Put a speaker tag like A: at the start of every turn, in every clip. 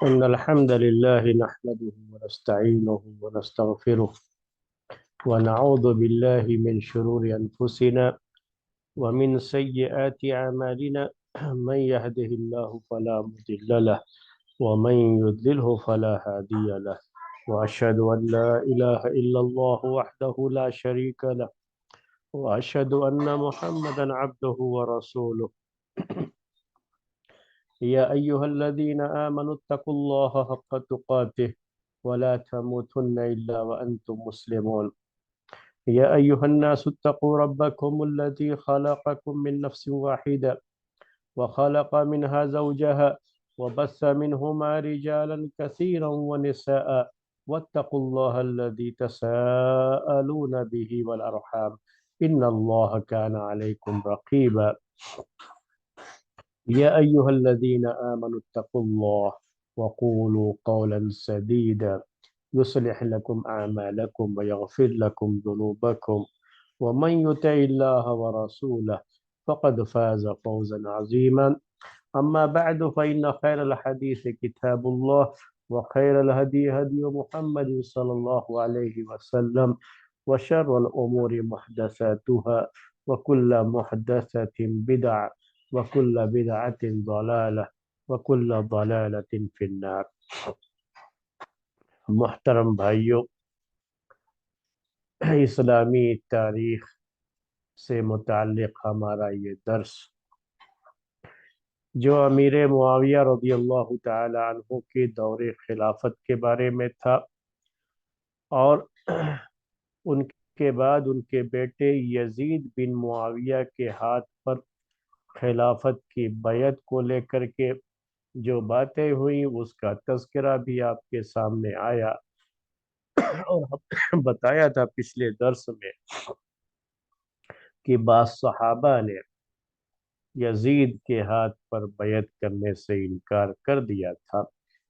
A: إن الحمد لله نحمده ونستعينه ونستغفره ونعوذ بالله من شرور أنفسنا ومن سيئات أعمالنا من يهده الله فلا مضل له ومن يضلله فلا هادي له وأشهد أن لا إله إلا الله وحده لا شريك له وأشهد أن محمدا عبده ورسوله يا أيها الذين آمنوا اتقوا الله حق تقاته ولا تموتن إلا وأنتم مسلمون يا أيها الناس اتقوا ربكم الذي خلقكم من نفس واحدة وخلق منها زوجها وبث منهما رجالا كثيرا ونساء واتقوا الله الذي تساءلون به والأرحام إن الله كان عليكم رقيبا يا أيها الذين آمنوا اتقوا الله وقولوا قولا سديدا يصلح لكم أعمالكم ويغفر لكم ذنوبكم ومن يطع الله ورسوله فقد فاز فوزا عظيما أما بعد فإن خير الحديث كتاب الله وخير الهدي هدي محمد صلى الله عليه وسلم وشر الأمور محدثاتها وكل محدثة بدعة وكل بدعة ضلالة وكل ضلالة في النار. محترم بھائیوں، اسلامی تاریخ سے متعلق ہمارا یہ درس جو امیر معاویہ رضی اللہ تعالی عنہ کے دور خلافت کے بارے میں تھا، اور ان کے بعد ان کے بیٹے یزید بن معاویہ کے ہاتھ پر خلافت کی بیعت کو لے کر کے جو باتیں ہوئیں اس کا تذکرہ بھی آپ کے سامنے آیا، اور ہم بتایا تھا پچھلے درس میں کہ بعض صحابہ نے یزید کے ہاتھ پر بیعت کرنے سے انکار کر دیا تھا،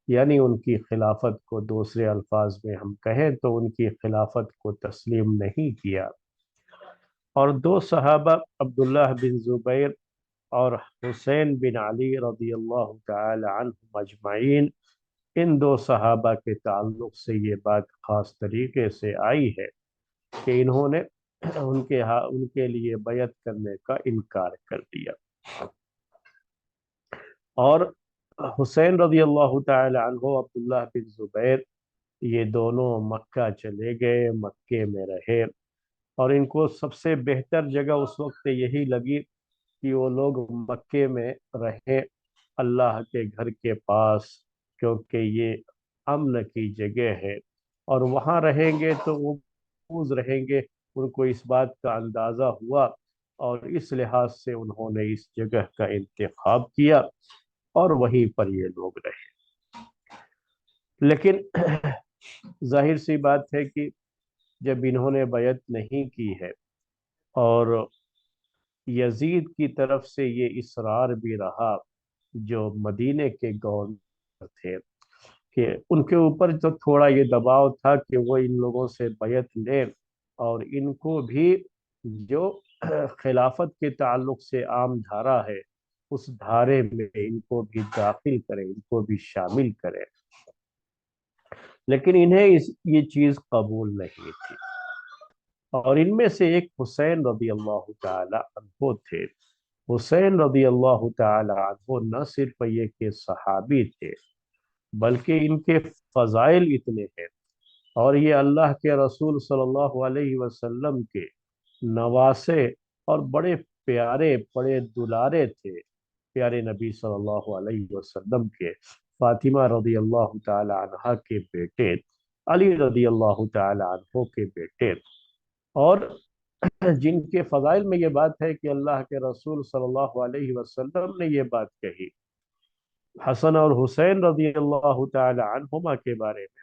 A: یعنی ان کی خلافت کو، دوسرے الفاظ میں ہم کہیں تو ان کی خلافت کو تسلیم نہیں کیا۔ اور دو صحابہ عبداللہ بن زبیر اور حسین بن علی رضی اللہ تعالی عنہم اجمعین، ان دو صحابہ کے تعلق سے یہ بات خاص طریقے سے آئی ہے کہ انہوں نے ان کے لیے بیعت کرنے کا انکار کر دیا۔ اور حسین رضی اللہ تعالی عنہ، عبداللہ بن زبیر، یہ دونوں مکہ چلے گئے، مکے میں رہے، اور ان کو سب سے بہتر جگہ اس وقت یہی لگی کہ وہ لوگ مکے میں رہیں، اللہ کے گھر کے پاس، کیونکہ یہ امن کی جگہ ہے، اور وہاں رہیں گے تو وہ محفوظ رہیں گے۔ ان کو اس بات کا اندازہ ہوا، اور اس لحاظ سے انہوں نے اس جگہ کا انتخاب کیا اور وہیں پر یہ لوگ رہے۔ لیکن ظاہر سی بات ہے کہ جب انہوں نے بیعت نہیں کی ہے، اور یزید کی طرف سے یہ اصرار بھی رہا، جو مدینے کے گورنر تھے، کہ ان کے اوپر تو تھوڑا یہ دباؤ تھا کہ وہ ان لوگوں سے بیعت لیں، اور ان کو بھی جو خلافت کے تعلق سے عام دھارا ہے اس دھارے میں ان کو بھی داخل کریں، ان کو بھی شامل کریں، لیکن انہیں یہ چیز قبول نہیں تھی۔ اور ان میں سے ایک حسین رضی اللہ تعالی عنہ تھے۔ حسین رضی اللہ تعالی عنہ نہ صرف یہ کہ صحابی تھے، بلکہ ان کے فضائل اتنے ہیں، اور یہ اللہ کے رسول صلی اللہ علیہ وسلم کے نواسے اور بڑے پیارے، بڑے دلارے تھے، پیارے نبی صلی اللہ علیہ وسلم کے فاطمہ رضی اللہ تعالی عنہ کے بیٹے، علی رضی اللہ تعالی عنہ کے بیٹے، اور جن کے فضائل میں یہ بات ہے کہ اللہ کے رسول صلی اللہ علیہ وسلم نے یہ بات کہی حسن اور حسین رضی اللہ تعالی عنہما کے بارے میں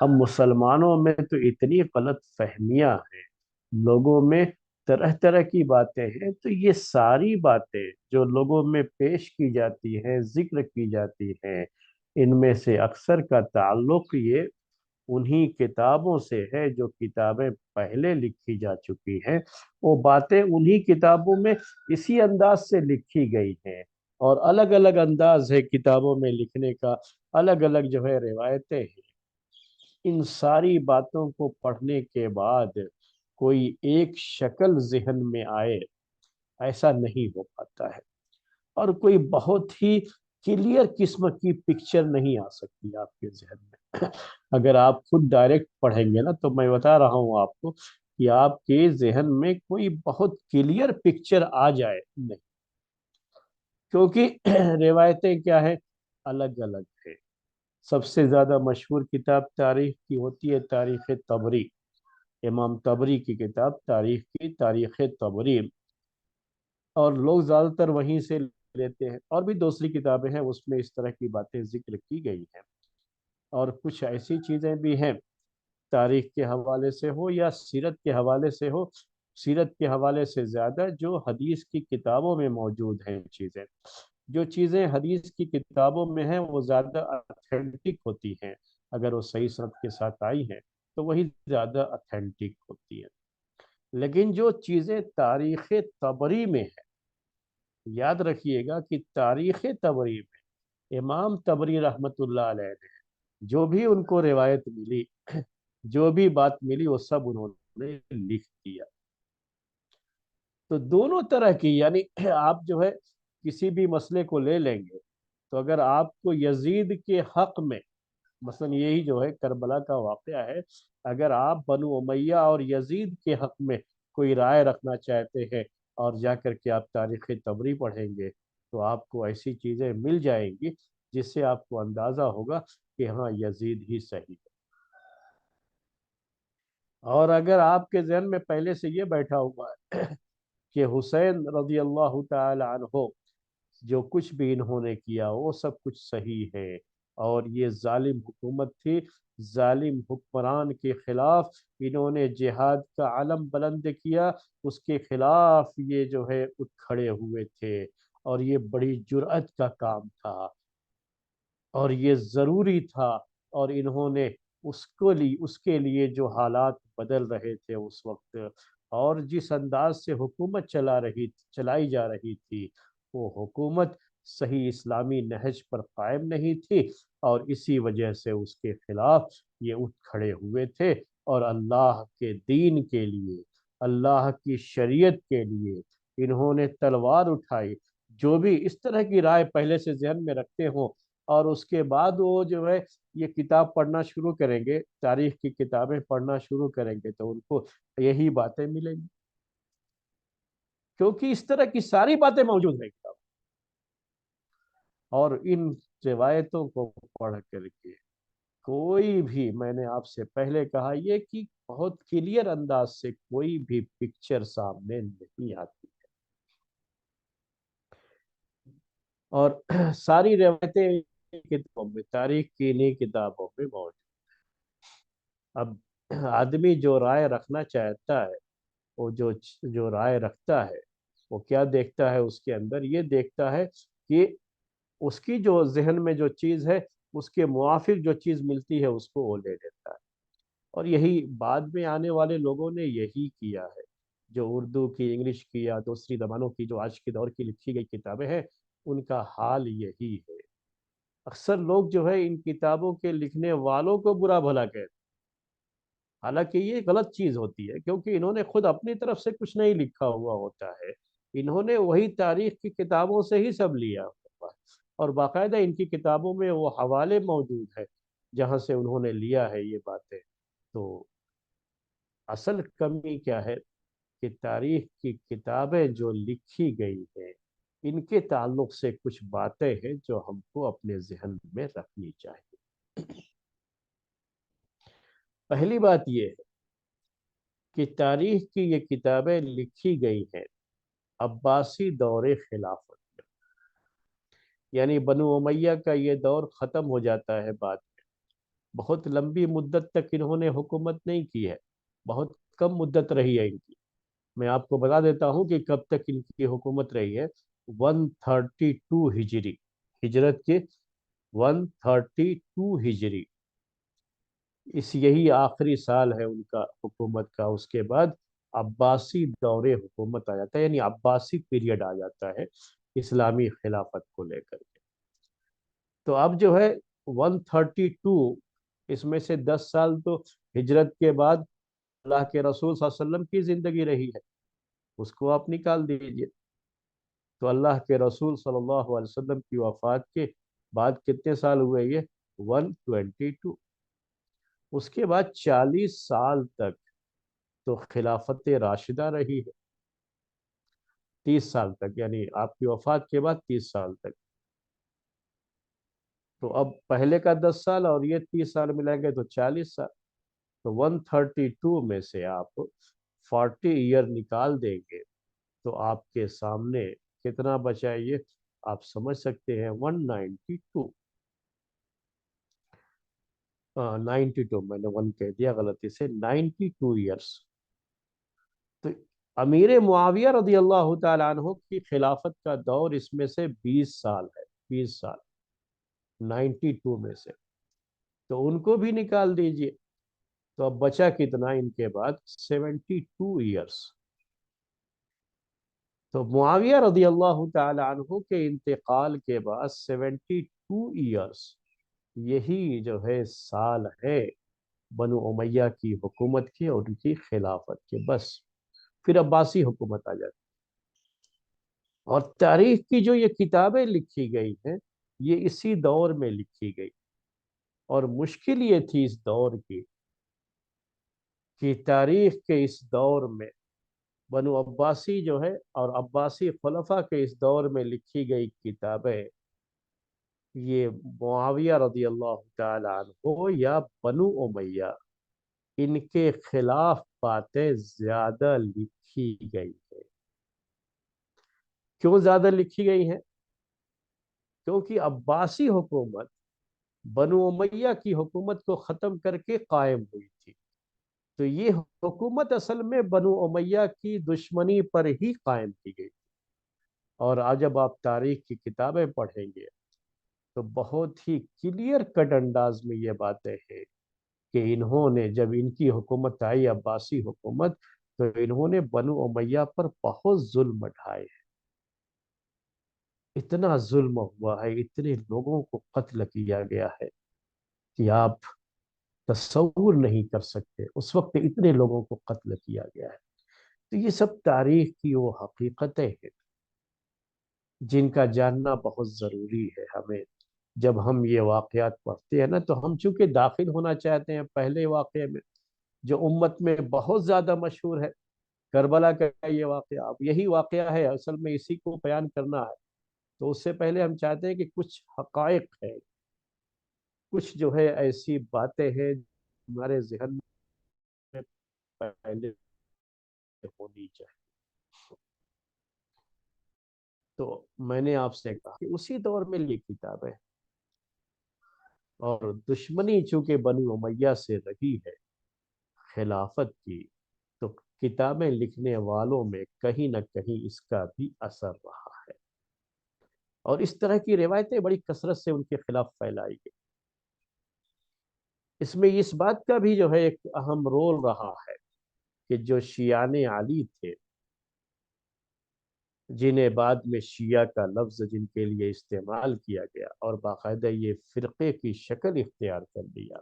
A: اب مسلمانوں میں تو اتنی غلط فہمیاں ہیں، لوگوں میں طرح طرح کی باتیں ہیں، تو یہ ساری باتیں جو لوگوں میں پیش کی جاتی ہیں، ذکر کی جاتی ہیں، ان میں سے اکثر کا تعلق یہ انہی کتابوں سے ہے جو کتابیں پہلے لکھی جا چکی ہیں۔ وہ باتیں انہی کتابوں میں اسی انداز سے لکھی گئی ہیں، اور الگ الگ انداز ہے کتابوں میں لکھنے کا، الگ الگ جو ہے روایتیں ہیں۔ ان ساری باتوں کو پڑھنے کے بعد کوئی ایک شکل ذہن میں آئے، ایسا نہیں ہو پاتا ہے، اور کوئی بہت ہی کلیئر قسم کی پکچر نہیں آ سکتی آپ کے ذہن میں۔ اگر آپ خود ڈائریکٹ پڑھیں گے نا، تو میں بتا رہا ہوں آپ کو کہ آپ کے ذہن میں کوئی بہت کلیئر پکچر آ جائے نہیں، کیونکہ روایتیں کیا ہے، الگ الگ ہے۔ سب سے زیادہ مشہور کتاب تاریخ کی ہوتی ہے تاریخ طبری، امام طبری کی کتاب تاریخ کی تاریخ طبری، اور لوگ زیادہ تر وہیں سے لیتے ہیں۔ اور بھی دوسری کتابیں ہیں، اس میں اس طرح کی باتیں ذکر کی گئی ہیں، اور کچھ ایسی چیزیں بھی ہیں تاریخ کے حوالے سے ہو یا سیرت کے حوالے سے ہو، سیرت کے حوالے سے زیادہ جو حدیث کی کتابوں میں موجود ہیں چیزیں، جو چیزیں حدیث کی کتابوں میں ہیں وہ زیادہ اتھینٹک ہوتی ہیں، اگر وہ صحیح سند کے ساتھ آئی ہیں تو وہی زیادہ اتھینٹک ہوتی ہیں۔ لیکن جو چیزیں تاریخ طبری میں ہیں، یاد رکھیے گا کہ تاریخ طبری میں امام طبری رحمت اللہ علیہ نے جو بھی ان کو روایت ملی، جو بھی بات ملی، وہ سب انہوں نے لکھ دیا۔ تو دونوں طرح کی، یعنی آپ جو ہے کسی بھی مسئلے کو لے لیں گے، تو اگر آپ کو یزید کے حق میں، مثلا یہی جو ہے کربلا کا واقعہ ہے، اگر آپ بنو امیہ اور یزید کے حق میں کوئی رائے رکھنا چاہتے ہیں، اور جا کر کے آپ تاریخ طبری پڑھیں گے، تو آپ کو ایسی چیزیں مل جائیں گی جس سے آپ کو اندازہ ہوگا کہ ہاں یزید ہی صحیح ہے۔ اور اگر آپ کے ذہن میں پہلے سے یہ بیٹھا ہوا ہے کہ حسین رضی اللہ تعالی عنہ جو کچھ بھی انہوں نے کیا وہ سب کچھ صحیح ہے، اور یہ ظالم حکومت تھی، ظالم حکمران کے خلاف انہوں نے جہاد کا علم بلند کیا، اس کے خلاف یہ جو ہے اٹھ کھڑے ہوئے تھے، اور یہ بڑی جرأت کا کام تھا، اور یہ ضروری تھا، اور انہوں نے اس کے لیے جو حالات بدل رہے تھے اس وقت، اور جس انداز سے حکومت چلائی جا رہی تھی، وہ حکومت صحیح اسلامی نہج پر قائم نہیں تھی، اور اسی وجہ سے اس کے خلاف یہ اٹھ کھڑے ہوئے تھے، اور اللہ کے دین کے لیے، اللہ کی شریعت کے لیے انہوں نے تلوار اٹھائی۔ جو بھی اس طرح کی رائے پہلے سے ذہن میں رکھتے ہوں، اور اس کے بعد وہ جو ہے یہ کتاب پڑھنا شروع کریں گے، تاریخ کی کتابیں پڑھنا شروع کریں گے، تو ان کو یہی باتیں ملیں گی، کیونکہ اس طرح کی ساری باتیں موجود ہیں کتاب، اور ان روایتوں کو پڑھ کر کے کوئی بھی، میں نے آپ سے پہلے کہا یہ کہ بہت کلیئر انداز سے کوئی بھی پکچر سامنے نہیں آتی، اور ساری روایتیں کتابوں میں، تاریخ کی انہیں کتابوں میں موجود۔ اب آدمی جو رائے رکھنا چاہتا ہے، وہ جو رائے رکھتا ہے، وہ کیا دیکھتا ہے اس کے اندر، یہ دیکھتا ہے کہ اس کی جو ذہن میں جو چیز ہے، اس کے موافق جو چیز ملتی ہے اس کو وہ لے لیتا ہے، اور یہی بعد میں آنے والے لوگوں نے یہی کیا ہے، جو اردو کی، انگلش کی یا دوسری زبانوں کی جو آج کے دور کی لکھی گئی کتابیں ہیں، ان کا حال یہی ہے۔ اکثر لوگ جو ہے ان کتابوں کے لکھنے والوں کو برا بھلا کہتے ہیں، حالانکہ یہ غلط چیز ہوتی ہے، کیونکہ انہوں نے خود اپنی طرف سے کچھ نہیں لکھا ہوا ہوتا ہے، انہوں نے وہی تاریخ کی کتابوں سے ہی سب لیا ہوا ہے، اور باقاعدہ ان کی کتابوں میں وہ حوالے موجود ہیں جہاں سے انہوں نے لیا ہے یہ باتیں۔ تو اصل کمی کیا ہے کہ تاریخ کی کتابیں جو لکھی گئی ہیں، ان کے تعلق سے کچھ باتیں ہیں جو ہم کو اپنے ذہن میں رکھنی چاہیے۔ پہلی بات یہ ہے کہ تاریخ کی یہ کتابیں لکھی گئی ہیں عباسی دور خلافت میں، یعنی بنو امیہ کا یہ دور ختم ہو جاتا ہے بعد میں، بہت لمبی مدت تک انہوں نے حکومت نہیں کی ہے، بہت کم مدت رہی ہے ان کی۔ میں آپ کو بتا دیتا ہوں کہ کب تک ان کی حکومت رہی ہے۔ 132 ہجری، ہجرت کے 132 ہجری، یہی آخری سال ہے ان کا حکومت کا۔ اس کے بعد عباسی دور حکومت آ جاتا ہے، یعنی عباسی پیریڈ آ جاتا ہے اسلامی خلافت کو لے کر کے۔ تو اب جو ہے 132، اس میں سے 10 سال تو ہجرت کے بعد اللہ کے رسول صلی اللہ علیہ وسلم کی زندگی رہی ہے، اس کو آپ نکال دیجئے۔ تو اللہ کے رسول صلی اللہ علیہ وسلم کی وفات کے بعد کتنے سال ہوئے یہ؟ 122۔ اس کے بعد 40 سال تک تو خلافت راشدہ رہی ہے، 30 سال تک، یعنی آپ کی وفات کے بعد 30 سال تک۔ تو اب پہلے کا 10 سال اور یہ 30 سال ملائیں گے تو 40 سال۔ تو 132 میں سے آپ 40 ایئر نکال دیں گے تو آپ کے سامنے کتنا بچا؟ یہ آپ سمجھ سکتے ہیں، 192، 92، میں نے 1 کہہ دیا غلطی سے، 92 ایئرس۔ تو امیر معاویہ رضی اللہ تعالیٰ عنہ کی خلافت کا دور اس میں سے 20 سال ہے، 20 سال 92 میں سے۔ تو ان کو بھی نکال دیجئے تو اب بچا کتنا ان کے بعد؟ 72 ایئرس۔ تو معاویہ رضی اللہ تعالی عنہ کے انتقال کے بعد 72 ایئرس، یہی جو ہے سال ہے بنو امیہ کی حکومت کے اور ان کی خلافت کے، بس پھر عباسی حکومت آ جاتی۔ اور تاریخ کی جو یہ کتابیں لکھی گئی ہیں یہ اسی دور میں لکھی گئی، اور مشکل یہ تھی اس دور کی کہ تاریخ کے اس دور میں بنو عباسی جو ہے اور عباسی خلفاء کے اس دور میں لکھی گئی کتابیں، یہ معاویہ رضی اللہ تعالی عنہ یا بنو امیہ، ان کے خلاف باتیں زیادہ لکھی گئی ہیں۔ کیوں زیادہ لکھی گئی ہیں؟ کیونکہ عباسی حکومت بنو امیہ کی حکومت کو ختم کر کے قائم ہوئی تھی، تو یہ حکومت اصل میں بنو امیہ کی دشمنی پر ہی قائم کی گئی۔ اور آج جب آپ تاریخ کی کتابیں پڑھیں گے تو بہت ہی کلیئر کٹ انداز میں یہ باتیں ہیں کہ انہوں نے جب ان کی حکومت آئی عباسی حکومت، تو انہوں نے بنو امیہ پر بہت ظلم اٹھائے ہیں۔ اتنا ظلم ہوا ہے، اتنے لوگوں کو قتل کیا گیا ہے کہ آپ تصور نہیں کر سکتے، اس وقت اتنے لوگوں کو قتل کیا گیا ہے۔ تو یہ سب تاریخ کی وہ حقیقتیں ہیں جن کا جاننا بہت ضروری ہے ہمیں۔ جب ہم یہ واقعات پڑھتے ہیں نا تو ہم چونکہ داخل ہونا چاہتے ہیں پہلے واقعے میں جو امت میں بہت زیادہ مشہور ہے، کربلا کا یہ واقعہ، اب یہی واقعہ ہے اصل میں، اسی کو بیان کرنا ہے۔ تو اس سے پہلے ہم چاہتے ہیں کہ کچھ حقائق ہے، کچھ جو ہے ایسی باتیں ہیں ہمارے ذہن میں پہلے ہونی چاہیے۔ تو میں نے آپ سے کہا کہ اسی دور میں یہ کتاب ہے، اور دشمنی چونکہ بنو امیہ سے رہی ہے خلافت کی، تو کتابیں لکھنے والوں میں کہیں نہ کہیں اس کا بھی اثر رہا ہے، اور اس طرح کی روایتیں بڑی کثرت سے ان کے خلاف پھیلائی گئی۔ اس میں اس بات کا بھی جو ہے ایک اہم رول رہا ہے کہ جو شیعان علی تھے، جنہیں بعد میں شیعہ کا لفظ جن کے لیے استعمال کیا گیا اور باقاعدہ یہ فرقے کی شکل اختیار کر لیا،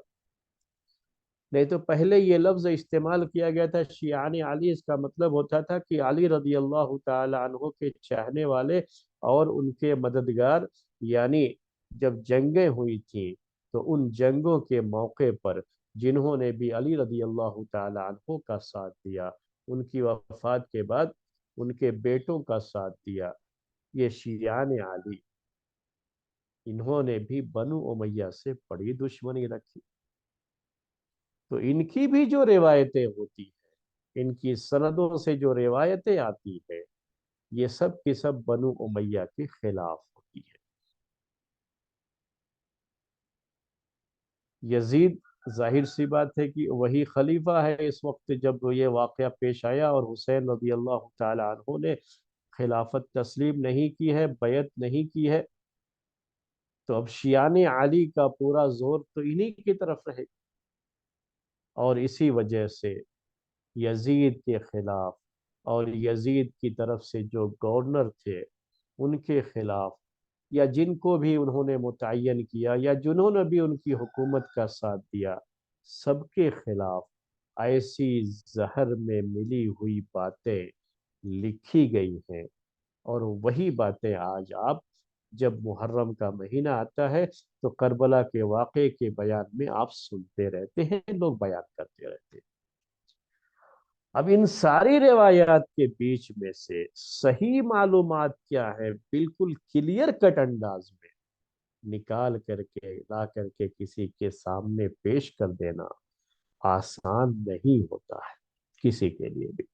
A: نہیں تو پہلے یہ لفظ استعمال کیا گیا تھا شیعان علی، اس کا مطلب ہوتا تھا کہ علی رضی اللہ تعالی عنہ کے چاہنے والے اور ان کے مددگار، یعنی جب جنگیں ہوئی تھیں تو ان جنگوں کے موقع پر جنہوں نے بھی علی رضی اللہ تعالی عنہ کا ساتھ دیا، ان کی وفات کے بعد ان کے بیٹوں کا ساتھ دیا، یہ شیعان علی، انہوں نے بھی بنو امیہ سے بڑی دشمنی رکھی۔ تو ان کی بھی جو روایتیں ہوتی ہیں، ان کی سندوں سے جو روایتیں آتی ہیں، یہ سب کی سب بنو امیہ کے خلاف ہوتی ہے۔ یزید ظاہر سی بات ہے کہ وہی خلیفہ ہے اس وقت جب یہ واقعہ پیش آیا، اور حسین رضی اللہ تعالی عنہ نے خلافت تسلیم نہیں کی ہے، بیعت نہیں کی ہے، تو اب شیعان علی کا پورا زور تو انہی کی طرف رہے گا۔ اور اسی وجہ سے یزید کے خلاف اور یزید کی طرف سے جو گورنر تھے ان کے خلاف، یا جن کو بھی انہوں نے متعین کیا یا جنہوں نے بھی ان کی حکومت کا ساتھ دیا، سب کے خلاف ایسی زہر میں ملی ہوئی باتیں لکھی گئی ہیں۔ اور وہی باتیں آج آپ جب محرم کا مہینہ آتا ہے تو کربلا کے واقعے کے بیان میں آپ سنتے رہتے ہیں، لوگ بیان کرتے رہتے ہیں۔ اب ان ساری روایات کے بیچ میں سے صحیح معلومات کیا ہے، بالکل کلیئر کٹ انداز میں نکال کر کے لا کر کے کسی کے سامنے پیش کر دینا آسان نہیں ہوتا ہے کسی کے لیے بھی۔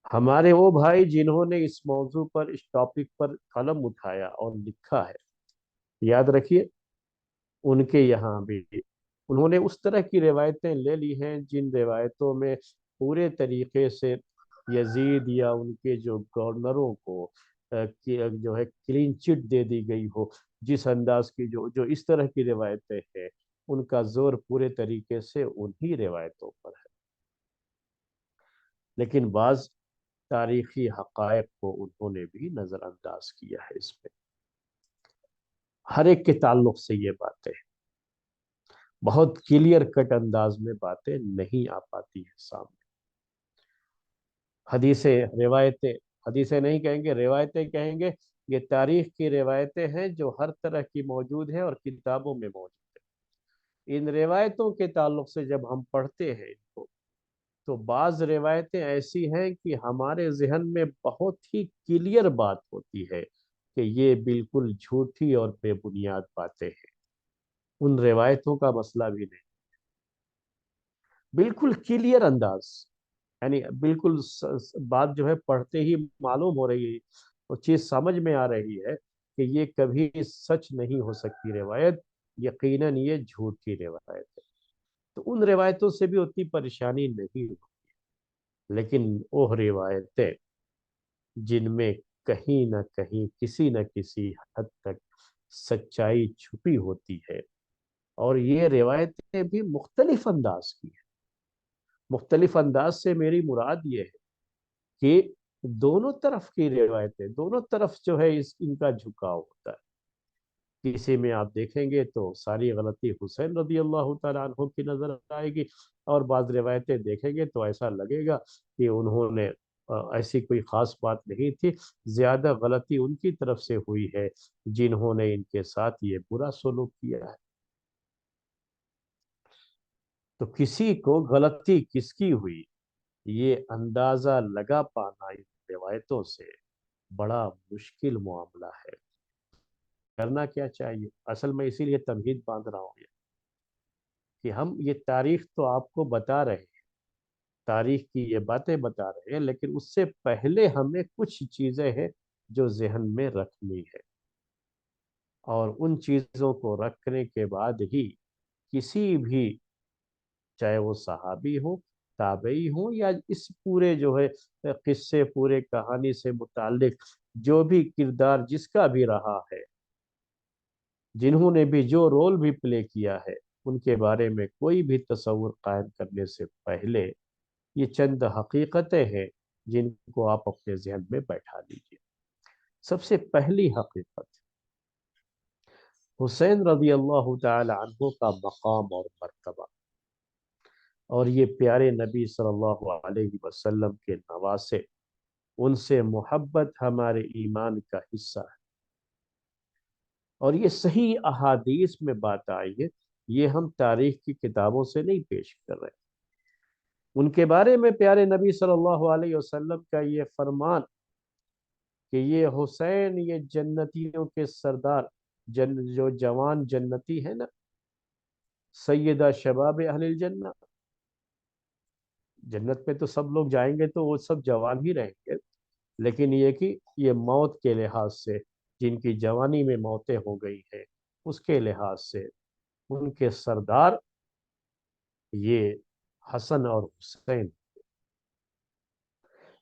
A: ہمارے وہ بھائی جنہوں نے اس موضوع پر، اس ٹاپک پر قلم اٹھایا اور لکھا ہے، یاد رکھیے ان کے یہاں بھی انہوں نے اس طرح کی روایتیں لے لی ہیں جن روایتوں میں پورے طریقے سے یزید یا ان کے جو گورنروں کو جو ہے کلین چٹ دے دی گئی ہو، جس انداز کی جو اس طرح کی روایتیں ہیں، ان کا زور پورے طریقے سے انہی روایتوں پر ہے۔ لیکن بعض تاریخی حقائق کو انہوں نے بھی نظر انداز کیا ہے، اس پہ ہر ایک کے تعلق سے یہ باتیں بہت کلیئر کٹ انداز میں باتیں نہیں آ پاتی ہیں سامنے۔ حدیثیں، روایتیں، حدیثیں نہیں کہیں گے، روایتیں کہیں گے، یہ تاریخ کی روایتیں ہیں جو ہر طرح کی موجود ہیں اور کتابوں میں موجود ہیں۔ ان روایتوں کے تعلق سے جب ہم پڑھتے ہیں ان کو، تو بعض روایتیں ایسی ہیں کہ ہمارے ذہن میں بہت ہی کلیئر بات ہوتی ہے کہ یہ بالکل جھوٹی اور بے بنیاد باتیں ہیں۔ ان روایتوں کا مسئلہ بھی نہیں، بالکل کلیئر انداز، یعنی بالکل بات جو ہے پڑھتے ہی معلوم ہو رہی ہے، وہ چیز سمجھ میں آ رہی ہے کہ یہ کبھی سچ نہیں ہو سکتی روایت، یقیناً یہ جھوٹی روایت ہے۔ تو ان روایتوں سے بھی اتنی پریشانی نہیں ہوتی، لیکن وہ روایتیں جن میں کہیں نہ کہیں کسی نہ کسی حد تک سچائی چھپی ہوتی ہے، اور یہ روایتیں بھی مختلف انداز کی ہیں۔ مختلف انداز سے میری مراد یہ ہے کہ دونوں طرف کی روایتیں، دونوں طرف جو ہے ان کا جھکاؤ ہوتا ہے۔ کسی میں آپ دیکھیں گے تو ساری غلطی حسین رضی اللہ تعالیٰ عنہ کی نظر آئے گی، اور بعض روایتیں دیکھیں گے تو ایسا لگے گا کہ انہوں نے ایسی کوئی خاص بات نہیں تھی، زیادہ غلطی ان کی طرف سے ہوئی ہے جنہوں نے ان کے ساتھ یہ برا سلوک کیا ہے۔ تو کسی کو غلطی کس کی ہوئی، یہ اندازہ لگا پانا ان روایتوں سے بڑا مشکل معاملہ ہے۔ کرنا کیا چاہیے؟ اصل میں اسی لیے تمہید باندھ رہا ہوں کہ ہم یہ تاریخ تو آپ کو بتا رہے ہیں، تاریخ کی یہ باتیں بتا رہے ہیں، لیکن اس سے پہلے ہمیں کچھ چیزیں ہیں جو ذہن میں رکھنی ہے، اور ان چیزوں کو رکھنے کے بعد ہی کسی بھی، چاہے وہ صحابی ہو، تابعی ہوں، یا اس پورے جو ہے قصے، پورے کہانی سے متعلق جو بھی کردار جس کا بھی رہا ہے، جنہوں نے بھی جو رول بھی پلے کیا ہے، ان کے بارے میں کوئی بھی تصور قائم کرنے سے پہلے یہ چند حقیقتیں ہیں جن کو آپ اپنے ذہن میں بیٹھا لیجیے۔ سب سے پہلی حقیقت، حسین رضی اللہ تعالی عنہ کا مقام اور مرتبہ، اور یہ پیارے نبی صلی اللہ علیہ وسلم کے نواسے، ان سے محبت ہمارے ایمان کا حصہ ہے۔ اور یہ صحیح احادیث میں بات آئی ہے، یہ ہم تاریخ کی کتابوں سے نہیں پیش کر رہے۔ ان کے بارے میں پیارے نبی صلی اللہ علیہ وسلم کا یہ فرمان کہ یہ حسین، یہ جنتیوں کے سردار، جو جوان جنتی ہے نا، سیدہ شباب اہل الجنہ، جنت میں تو سب لوگ جائیں گے تو وہ سب جوان ہی رہیں گے، لیکن یہ کہ یہ موت کے لحاظ سے جن کی جوانی میں موتیں ہو گئی ہیں، اس کے لحاظ سے ان کے سردار یہ حسن اور حسین.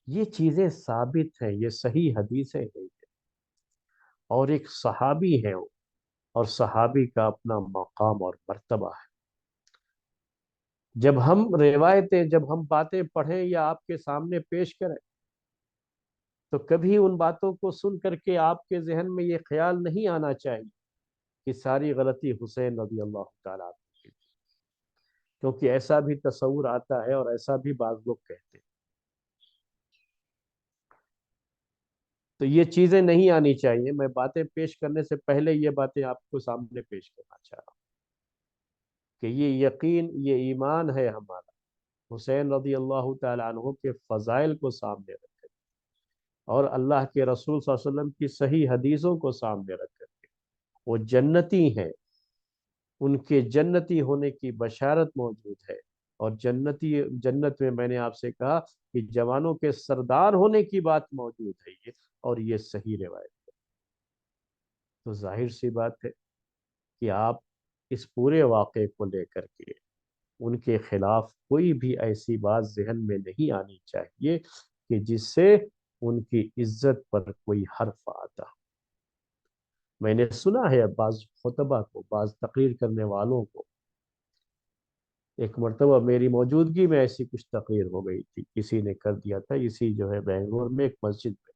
A: یہ چیزیں ثابت ہیں، یہ صحیح حدیثیں ہیں، اور ایک صحابی ہے وہ، اور صحابی کا اپنا مقام اور مرتبہ ہے. جب ہم باتیں پڑھیں یا آپ کے سامنے پیش کریں تو کبھی ان باتوں کو سن کر کے آپ کے ذہن میں یہ خیال نہیں آنا چاہیے کہ ساری غلطی حسین رضی اللہ تعالیٰ عنہ کی تھی، کیونکہ ایسا بھی تصور آتا ہے اور ایسا بھی بعض لوگ کہتے ہیں. تو یہ چیزیں نہیں آنی چاہیے. میں باتیں پیش کرنے سے پہلے یہ باتیں آپ کو سامنے پیش کرنا چاہ رہا ہوں کہ یہ یقین، یہ ایمان ہے ہمارا حسین رضی اللہ تعالیٰ عنہ کے فضائل کو سامنے رکھ کر اور اللہ کے رسول صلی اللہ علیہ وسلم کی صحیح حدیثوں کو سامنے رکھ کر کے. وہ جنتی ہیں، ان کے جنتی ہونے کی بشارت موجود ہے، اور جنت میں میں نے آپ سے کہا کہ جوانوں کے سردار ہونے کی بات موجود ہے اور یہ صحیح روایت ہے. تو ظاہر سی بات ہے کہ آپ اس پورے واقعے کو لے کر کے ان کے خلاف کوئی بھی ایسی بات ذہن میں نہیں آنی چاہیے کہ جس سے ان کی عزت پر کوئی حرف آتا. میں نے سنا ہے بعض خطبہ کو، بعض تقریر کرنے والوں کو، ایک مرتبہ میری موجودگی میں ایسی کچھ تقریر ہو گئی تھی، کسی نے کر دیا تھا اسی جو ہے بنگلور میں ایک مسجد میں.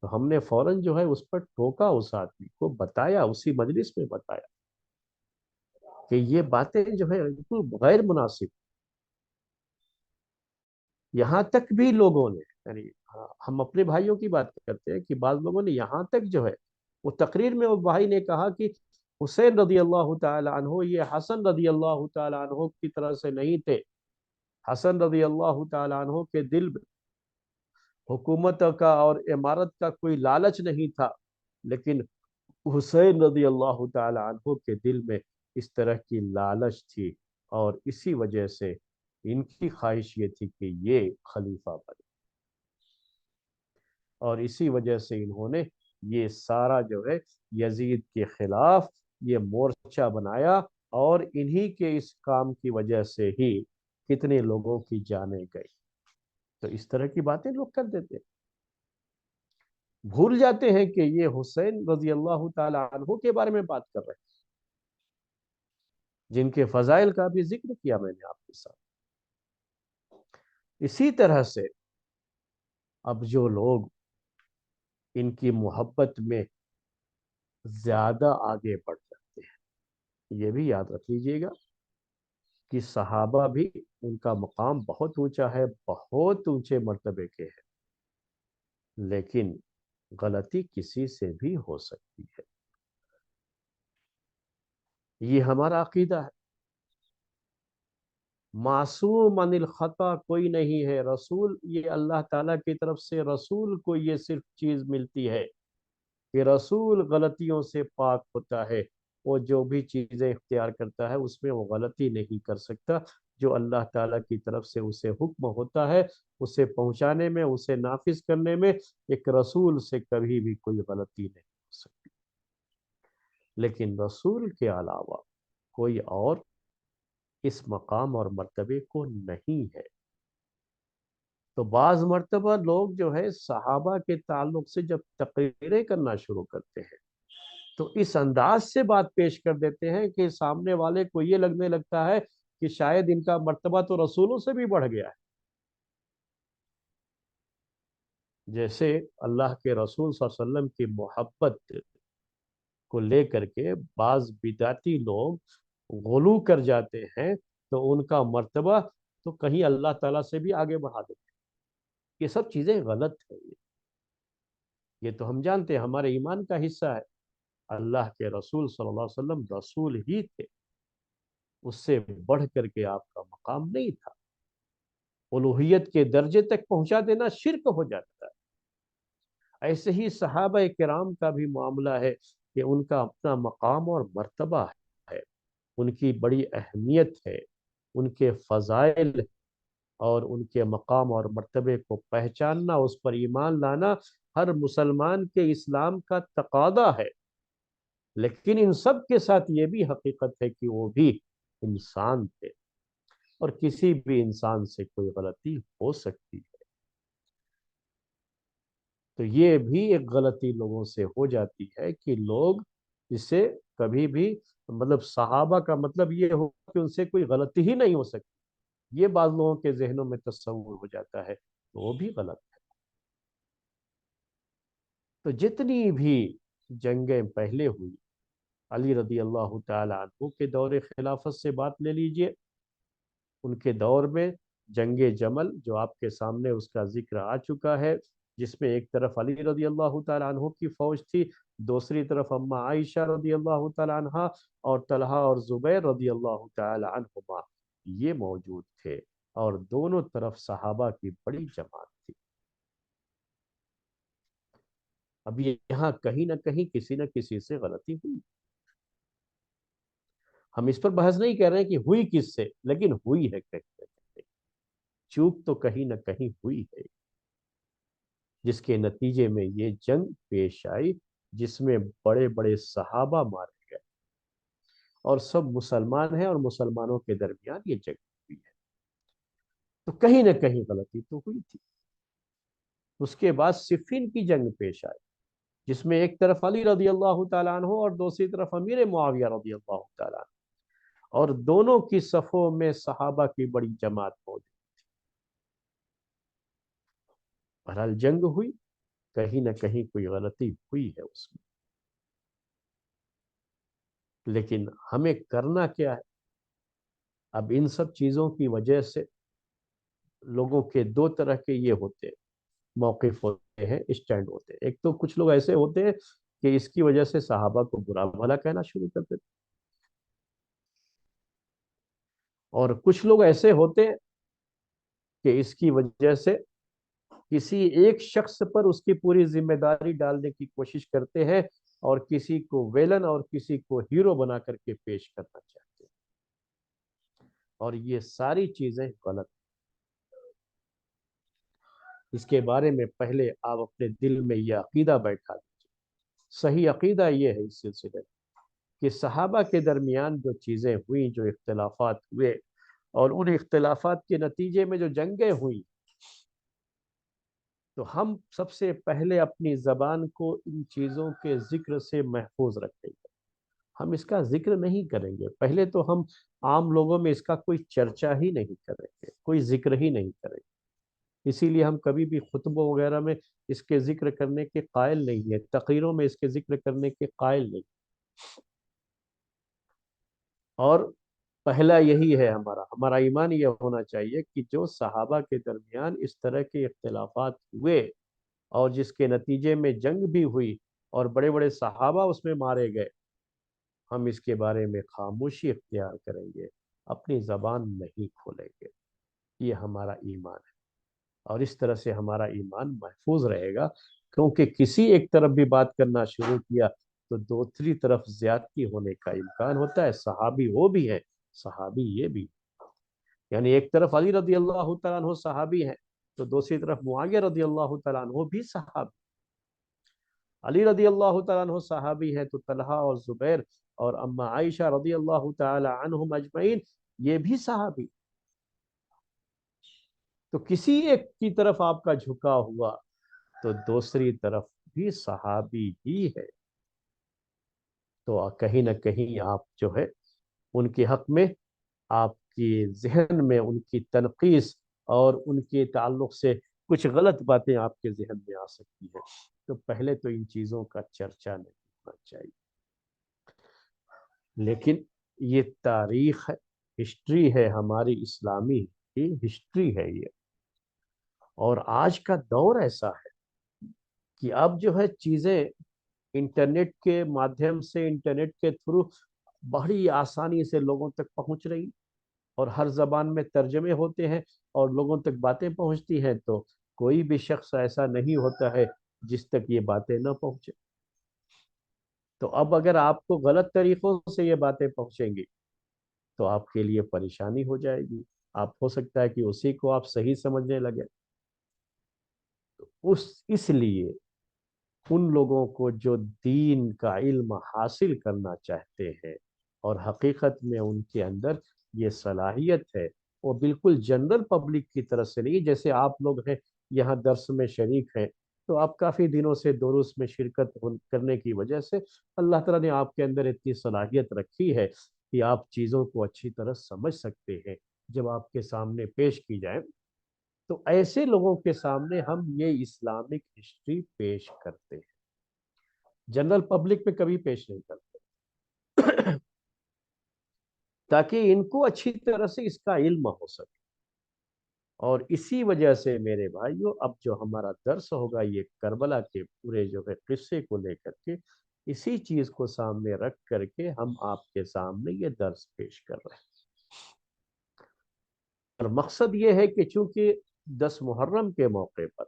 A: تو ہم نے فوراً جو ہے اس پر ٹوکا، اس آدمی کو بتایا، اسی مجلس میں بتایا کہ یہ باتیں جو ہے بالکل غیر مناسب. یہاں تک بھی لوگوں نے، یعنی ہم اپنے بھائیوں کی بات کرتے ہیں کہ بعض لوگوں نے یہاں تک جو ہے وہ تقریر میں وہ بھائی نے کہا کہ حسین رضی اللہ تعالی عنہ یہ حسن رضی اللہ تعالی عنہ کی طرح سے نہیں تھے. حسن رضی اللہ تعالی عنہ کے دل میں حکومت کا اور امارت کا کوئی لالچ نہیں تھا، لیکن حسین رضی اللہ تعالی عنہ کے دل میں اس طرح کی لالچ تھی، اور اسی وجہ سے ان کی خواہش یہ تھی کہ یہ خلیفہ بنے، اور اسی وجہ سے انہوں نے یہ سارا جو ہے یزید کے خلاف یہ مورچہ بنایا، اور انہی کے اس کام کی وجہ سے ہی کتنے لوگوں کی جانیں گئی. تو اس طرح کی باتیں لوگ کر دیتے ہیں، بھول جاتے ہیں کہ یہ حسین رضی اللہ تعالی عنہ کے بارے میں بات کر رہے ہیں، جن کے فضائل کا بھی ذکر کیا میں نے آپ کے ساتھ. اسی طرح سے اب جو لوگ ان کی محبت میں زیادہ آگے بڑھ جاتے ہیں، یہ بھی یاد رکھ لیجئے گا کہ صحابہ بھی ان کا مقام بہت اونچا ہے، بہت اونچے مرتبے کے ہیں، لیکن غلطی کسی سے بھی ہو سکتی ہے. یہ ہمارا عقیدہ ہے. معصوم عن الخطا کوئی نہیں ہے. رسول، یہ اللہ تعالیٰ کی طرف سے رسول کو یہ صرف چیز ملتی ہے کہ رسول غلطیوں سے پاک ہوتا ہے. وہ جو بھی چیزیں اختیار کرتا ہے اس میں وہ غلطی نہیں کر سکتا. جو اللہ تعالیٰ کی طرف سے اسے حکم ہوتا ہے اسے پہنچانے میں، اسے نافذ کرنے میں، ایک رسول سے کبھی بھی کوئی غلطی نہیں ہو سکتی. لیکن رسول کے علاوہ کوئی اور اس مقام اور مرتبے کو نہیں ہے. تو بعض مرتبہ لوگ جو ہے صحابہ کے تعلق سے جب تقریریں کرنا شروع کرتے ہیں تو اس انداز سے بات پیش کر دیتے ہیں کہ سامنے والے کو یہ لگنے لگتا ہے کہ شاید ان کا مرتبہ تو رسولوں سے بھی بڑھ گیا ہے. جیسے اللہ کے رسول صلی اللہ علیہ وسلم کی محبت کو لے کر کے بعض بدعتی لوگ غلو کر جاتے ہیں تو ان کا مرتبہ تو کہیں اللہ تعالیٰ سے بھی آگے بڑھا دیتے ہیں. یہ سب چیزیں غلط ہیں. یہ تو ہم جانتے ہیں ہمارے ایمان کا حصہ ہے. اللہ کے رسول صلی اللہ علیہ وسلم رسول ہی تھے، اس سے بڑھ کر کے آپ کا مقام نہیں تھا. الوہیت کے درجے تک پہنچا دینا شرک ہو جاتا ہے. ایسے ہی صحابہ کرام کا بھی معاملہ ہے کہ ان کا اپنا مقام اور مرتبہ ہے، ان کی بڑی اہمیت ہے، ان کے فضائل اور ان کے مقام اور مرتبے کو پہچاننا، اس پر ایمان لانا ہر مسلمان کے اسلام کا تقاضا ہے. لیکن ان سب کے ساتھ یہ بھی حقیقت ہے کہ وہ بھی انسان تھے، اور کسی بھی انسان سے کوئی غلطی ہو سکتی ہے۔ تو یہ بھی ایک غلطی لوگوں سے ہو جاتی ہے کہ لوگ اسے کبھی بھی، مطلب صحابہ کا مطلب یہ ہو کہ ان سے کوئی غلطی ہی نہیں ہو سکتی، یہ بعض لوگوں کے ذہنوں میں تصور ہو جاتا ہے، تو وہ بھی غلط ہے۔ تو جتنی بھی جنگیں پہلے ہوئی، علی رضی اللہ تعالی عنہ کے دور خلافت سے بات لے لیجئے، ان کے دور میں جنگ جمل جو آپ کے سامنے اس کا ذکر آ چکا ہے، جس میں ایک طرف علی رضی اللہ تعالی عنہ کی فوج تھی، دوسری طرف اما عائشہ رضی اللہ تعالی عنہ اور طلحہ اور زبیر رضی اللہ تعالی عنہما یہ موجود تھے، اور دونوں طرف صحابہ کی بڑی جماعت تھی۔ اب یہاں کہیں نہ کہیں کسی نہ کسی سے غلطی ہوئی، ہم اس پر بحث نہیں کر رہے ہیں کہ ہوئی کس سے، لیکن ہوئی ہے کہیں نہ کہیں، چوک تو کہیں نہ کہیں ہوئی ہے، جس کے نتیجے میں یہ جنگ پیش آئی، جس میں بڑے بڑے صحابہ مارے گئے، اور سب مسلمان ہیں، اور مسلمانوں کے درمیان یہ جنگ ہوئی ہے، تو کہیں نہ کہیں غلطی تو ہوئی تھی۔ اس کے بعد صفین کی جنگ پیش آئی، جس میں ایک طرف علی رضی اللہ تعالیٰ عنہ اور دوسری طرف امیر معاویہ رضی اللہ تعالیٰ عنہ، اور دونوں کی صفوں میں صحابہ کی بڑی جماعت موجود۔ بہرحال جنگ ہوئی، کہیں نہ کہیں کوئی غلطی ہوئی ہے اس میں، لیکن ہمیں کرنا کیا ہے؟ اب ان سب چیزوں کی وجہ سے لوگوں کے دو طرح کے یہ ہوتے ہیں، موقف ہوتے ہیں، اسٹینڈ ہوتے ہیں۔ ایک تو کچھ لوگ ایسے ہوتے ہیں کہ اس کی وجہ سے صحابہ کو برا بھلا کہنا شروع کر دیتے، اور کچھ لوگ ایسے ہوتے ہیں کہ اس کی وجہ سے کسی ایک شخص پر اس کی پوری ذمہ داری ڈالنے کی کوشش کرتے ہیں، اور کسی کو ویلن اور کسی کو ہیرو بنا کر کے پیش کرنا چاہتے ہیں، اور یہ ساری چیزیں غلط۔ اس کے بارے میں پہلے آپ اپنے دل میں یہ عقیدہ بیٹھا دیجیے۔ صحیح عقیدہ یہ ہے اس سلسلے میں کہ صحابہ کے درمیان جو چیزیں ہوئیں، جو اختلافات ہوئے، اور ان اختلافات کے نتیجے میں جو جنگیں ہوئیں، تو ہم سب سے پہلے اپنی زبان کو ان چیزوں کے ذکر سے محفوظ رکھیں گے۔ ہم اس کا ذکر نہیں کریں گے، پہلے تو ہم عام لوگوں میں اس کا کوئی چرچا ہی نہیں کریں گے، کوئی ذکر ہی نہیں کریں گے۔ اسی لیے ہم کبھی بھی خطبوں وغیرہ میں اس کے ذکر کرنے کے قائل نہیں ہیں، تقریروں میں اس کے ذکر کرنے کے قائل نہیں۔ اور پہلا یہی ہے ہمارا ایمان یہ ہونا چاہیے کہ جو صحابہ کے درمیان اس طرح کے اختلافات ہوئے، اور جس کے نتیجے میں جنگ بھی ہوئی، اور بڑے بڑے صحابہ اس میں مارے گئے، ہم اس کے بارے میں خاموشی اختیار کریں گے، اپنی زبان نہیں کھولیں گے۔ یہ ہمارا ایمان ہے، اور اس طرح سے ہمارا ایمان محفوظ رہے گا، کیونکہ کسی ایک طرف بھی بات کرنا شروع کیا تو دوسری طرف زیادتی ہونے کا امکان ہوتا ہے۔ صحابی وہ بھی ہے، صحابی یہ بھی، یعنی ایک طرف علی رضی اللہ تعالیٰ عنہ صحابی ہیں، تو دوسری طرف معاویہ رضی اللہ تعالیٰ عنہ بھی صحابی۔ علی رضی اللہ تعالیٰ عنہ صحابی ہیں تو طلحہ اور زبیر اور اما عائشہ رضی اللہ تعالی عنہم اجمعین یہ بھی صحابی۔ تو کسی ایک کی طرف آپ کا جھکا ہوا تو دوسری طرف بھی صحابی ہی ہے، تو کہیں نہ کہیں آپ جو ہے ان کے حق میں، آپ کی ذہن میں ان کی تنقیص اور ان کے تعلق سے کچھ غلط باتیں آپ کے ذہن میں آ سکتی ہیں، تو پہلے تو ان چیزوں کا چرچا نہیں ہونا چاہیے۔ لیکن یہ تاریخ ہے، ہسٹری ہے، ہماری اسلامی کی ہسٹری ہے یہ، اور آج کا دور ایسا ہے کہ اب جو ہے چیزیں انٹرنیٹ کے مادھیم سے، انٹرنیٹ کے تھرو بڑی آسانی سے لوگوں تک پہنچ رہی، اور ہر زبان میں ترجمے ہوتے ہیں، اور لوگوں تک باتیں پہنچتی ہیں، تو کوئی بھی شخص ایسا نہیں ہوتا ہے جس تک یہ باتیں نہ پہنچے۔ تو اب اگر آپ کو غلط طریقوں سے یہ باتیں پہنچیں گی تو آپ کے لیے پریشانی ہو جائے گی، آپ ہو سکتا ہے کہ اسی کو آپ صحیح سمجھنے لگے۔ اس لیے ان لوگوں کو جو دین کا علم حاصل کرنا چاہتے ہیں اور حقیقت میں ان کے اندر یہ صلاحیت ہے، وہ بالکل جنرل پبلک کی طرف سے نہیں، جیسے آپ لوگ ہیں یہاں درس میں شریک ہیں، تو آپ کافی دنوں سے دروس میں شرکت کرنے کی وجہ سے اللہ تعالیٰ نے آپ کے اندر اتنی صلاحیت رکھی ہے کہ آپ چیزوں کو اچھی طرح سمجھ سکتے ہیں جب آپ کے سامنے پیش کی جائے۔ تو ایسے لوگوں کے سامنے ہم یہ اسلامک ہسٹری پیش کرتے ہیں، جنرل پبلک میں کبھی پیش نہیں کرتے، تاکہ ان کو اچھی طرح سے اس کا علم ہو سکے۔ اور اسی وجہ سے میرے بھائیوں، اب جو ہمارا درس ہوگا یہ کربلا کے پورے جو ہے قصے کو لے کر کے، اسی چیز کو سامنے رکھ کر کے ہم آپ کے سامنے یہ درس پیش کر رہے ہیں۔ اور مقصد یہ ہے کہ چونکہ 10 محرم کے موقع پر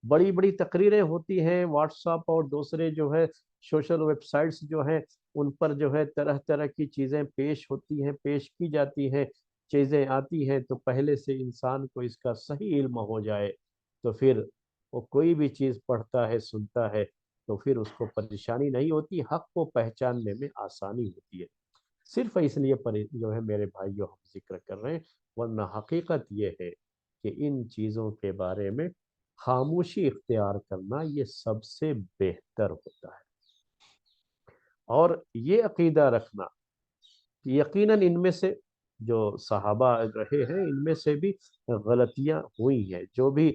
A: بڑی بڑی تقریریں ہوتی ہیں، واٹس ایپ اور دوسرے جو ہے سوشل ویب سائٹس جو ہیں ان پر جو ہے طرح طرح کی چیزیں پیش ہوتی ہیں، پیش کی جاتی ہیں، چیزیں آتی ہیں، تو پہلے سے انسان کو اس کا صحیح علم ہو جائے تو پھر وہ کوئی بھی چیز پڑھتا ہے، سنتا ہے، تو پھر اس کو پریشانی نہیں ہوتی، حق کو پہچاننے میں آسانی ہوتی ہے۔ صرف اس لیے جو ہے میرے بھائیوں ہم ذکر کر رہے ہیں، ورنہ حقیقت یہ ہے کہ ان چیزوں کے بارے میں خاموشی اختیار کرنا یہ سب سے بہتر ہوتا ہے۔ اور یہ عقیدہ رکھنا کہ یقیناً ان میں سے جو صحابہ رہے ہیں ان میں سے بھی غلطیاں ہوئی ہیں، جو بھی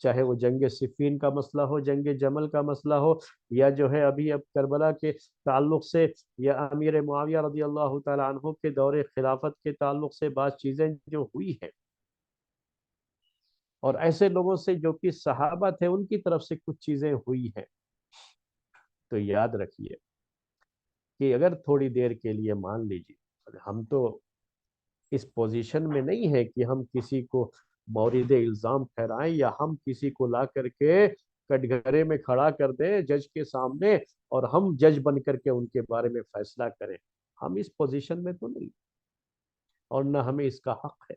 A: چاہے وہ جنگ صفین کا مسئلہ ہو، جنگ جمل کا مسئلہ ہو، یا جو ہے ابھی اب کربلا کے تعلق سے، یا امیر معاویہ رضی اللہ تعالی عنہ کے دور خلافت کے تعلق سے بعض چیزیں جو ہوئی ہیں، اور ایسے لوگوں سے جو کہ صحابہ تھے ان کی طرف سے کچھ چیزیں ہوئی ہیں، تو یاد رکھیے کہ اگر تھوڑی دیر کے لیے مان لیجیے، ہم تو اس پوزیشن میں نہیں ہے کہ ہم کسی کو مورد الزام ٹھہرائیں، یا ہم کسی کو لا کر کے کٹ گھرے میں کھڑا کر دیں جج کے سامنے اور ہم جج بن کر کے ان کے بارے میں فیصلہ کریں۔ ہم اس پوزیشن میں تو نہیں، اور نہ ہمیں اس کا حق ہے،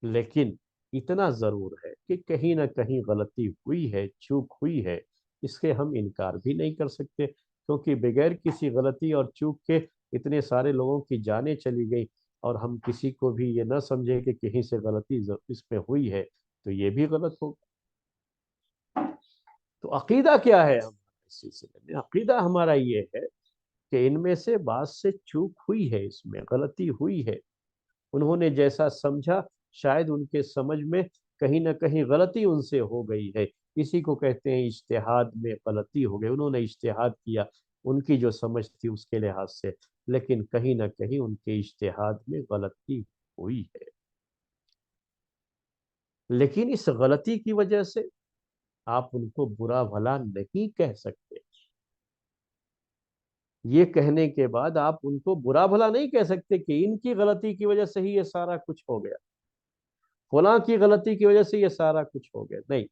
A: لیکن اتنا ضرور ہے کہ کہیں نہ کہیں غلطی ہوئی ہے، چوک ہوئی ہے، اس کے ہم انکار بھی نہیں کر سکتے، کیونکہ بغیر کسی غلطی اور چوک کے اتنے سارے لوگوں کی جانیں چلی گئی، اور ہم کسی کو بھی یہ نہ سمجھے کہ کہیں سے غلطی اس میں ہوئی ہے تو یہ بھی غلط ہوگا۔ تو عقیدہ کیا ہے ہمارا اس سلسلے میں؟ عقیدہ ہمارا یہ ہے کہ ان میں سے بعض سے چوک ہوئی ہے، اس میں غلطی ہوئی ہے، انہوں نے جیسا سمجھا شاید ان کے سمجھ میں کہیں نہ کہیں غلطی ان سے ہو گئی ہے، اسی کو کہتے ہیں اجتہاد میں غلطی ہو گئی، انہوں نے اجتہاد کیا ان کی جو سمجھ تھی اس کے لحاظ سے، لیکن کہیں نہ کہیں ان کے اجتہاد میں غلطی ہوئی ہے، لیکن اس غلطی کی وجہ سے آپ ان کو برا بھلا نہیں کہہ سکتے۔ یہ کہنے کے بعد آپ ان کو برا بھلا نہیں کہہ سکتے کہ ان کی غلطی کی وجہ سے ہی یہ سارا کچھ ہو گیا، فلاں کی غلطی کی وجہ سے یہ سارا کچھ ہو گیا، نہیں۔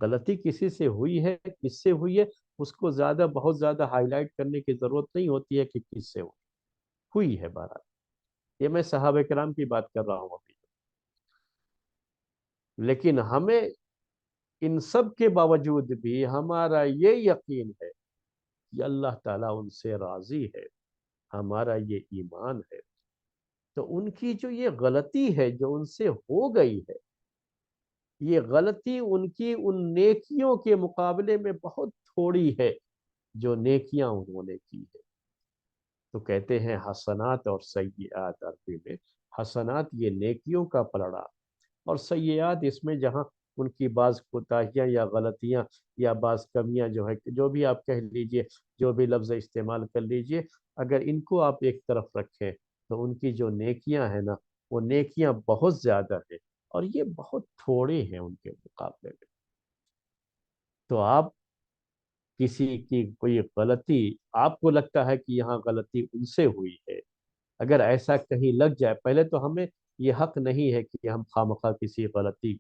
A: غلطی کسی سے ہوئی ہے، کس سے ہوئی ہے، اس کو بہت زیادہ ہائی لائٹ کرنے کی ضرورت نہیں ہوتی ہے کہ کس سے ہوئی ہے۔ بہرحال یہ میں صحابہ کرام کی بات کر رہا ہوں ابھی، لیکن ہمیں ان سب کے باوجود بھی ہمارا یہ یقین ہے کہ اللہ تعالیٰ ان سے راضی ہے، ہمارا یہ ایمان ہے، تو ان کی جو یہ غلطی ہے جو ان سے ہو گئی ہے، یہ غلطی ان کی ان نیکیوں کے مقابلے میں بہت تھوڑی ہے جو نیکیاں انہوں نے کی ہے۔ تو کہتے ہیں حسنات اور سیئات، عربی میں حسنات یہ نیکیوں کا پلڑا، اور سیئات اس میں جہاں ان کی بعض کوتاہیاں یا غلطیاں یا بعض کمیاں جو ہے، جو بھی آپ کہہ لیجئے، جو بھی لفظ استعمال کر لیجئے، اگر ان کو آپ ایک طرف رکھیں تو ان کی جو نیکیاں ہیں نا، وہ نیکیاں بہت زیادہ ہیں، اور یہ بہت تھوڑے ہیں ان کے مقابلے میں۔ تو آپ کسی کی کوئی غلطی آپ کو لگتا ہے کہ یہاں غلطی ان سے ہوئی ہے، اگر ایسا کہیں لگ جائے، پہلے تو ہمیں یہ حق نہیں ہے کہ ہم خواہ کسی غلطی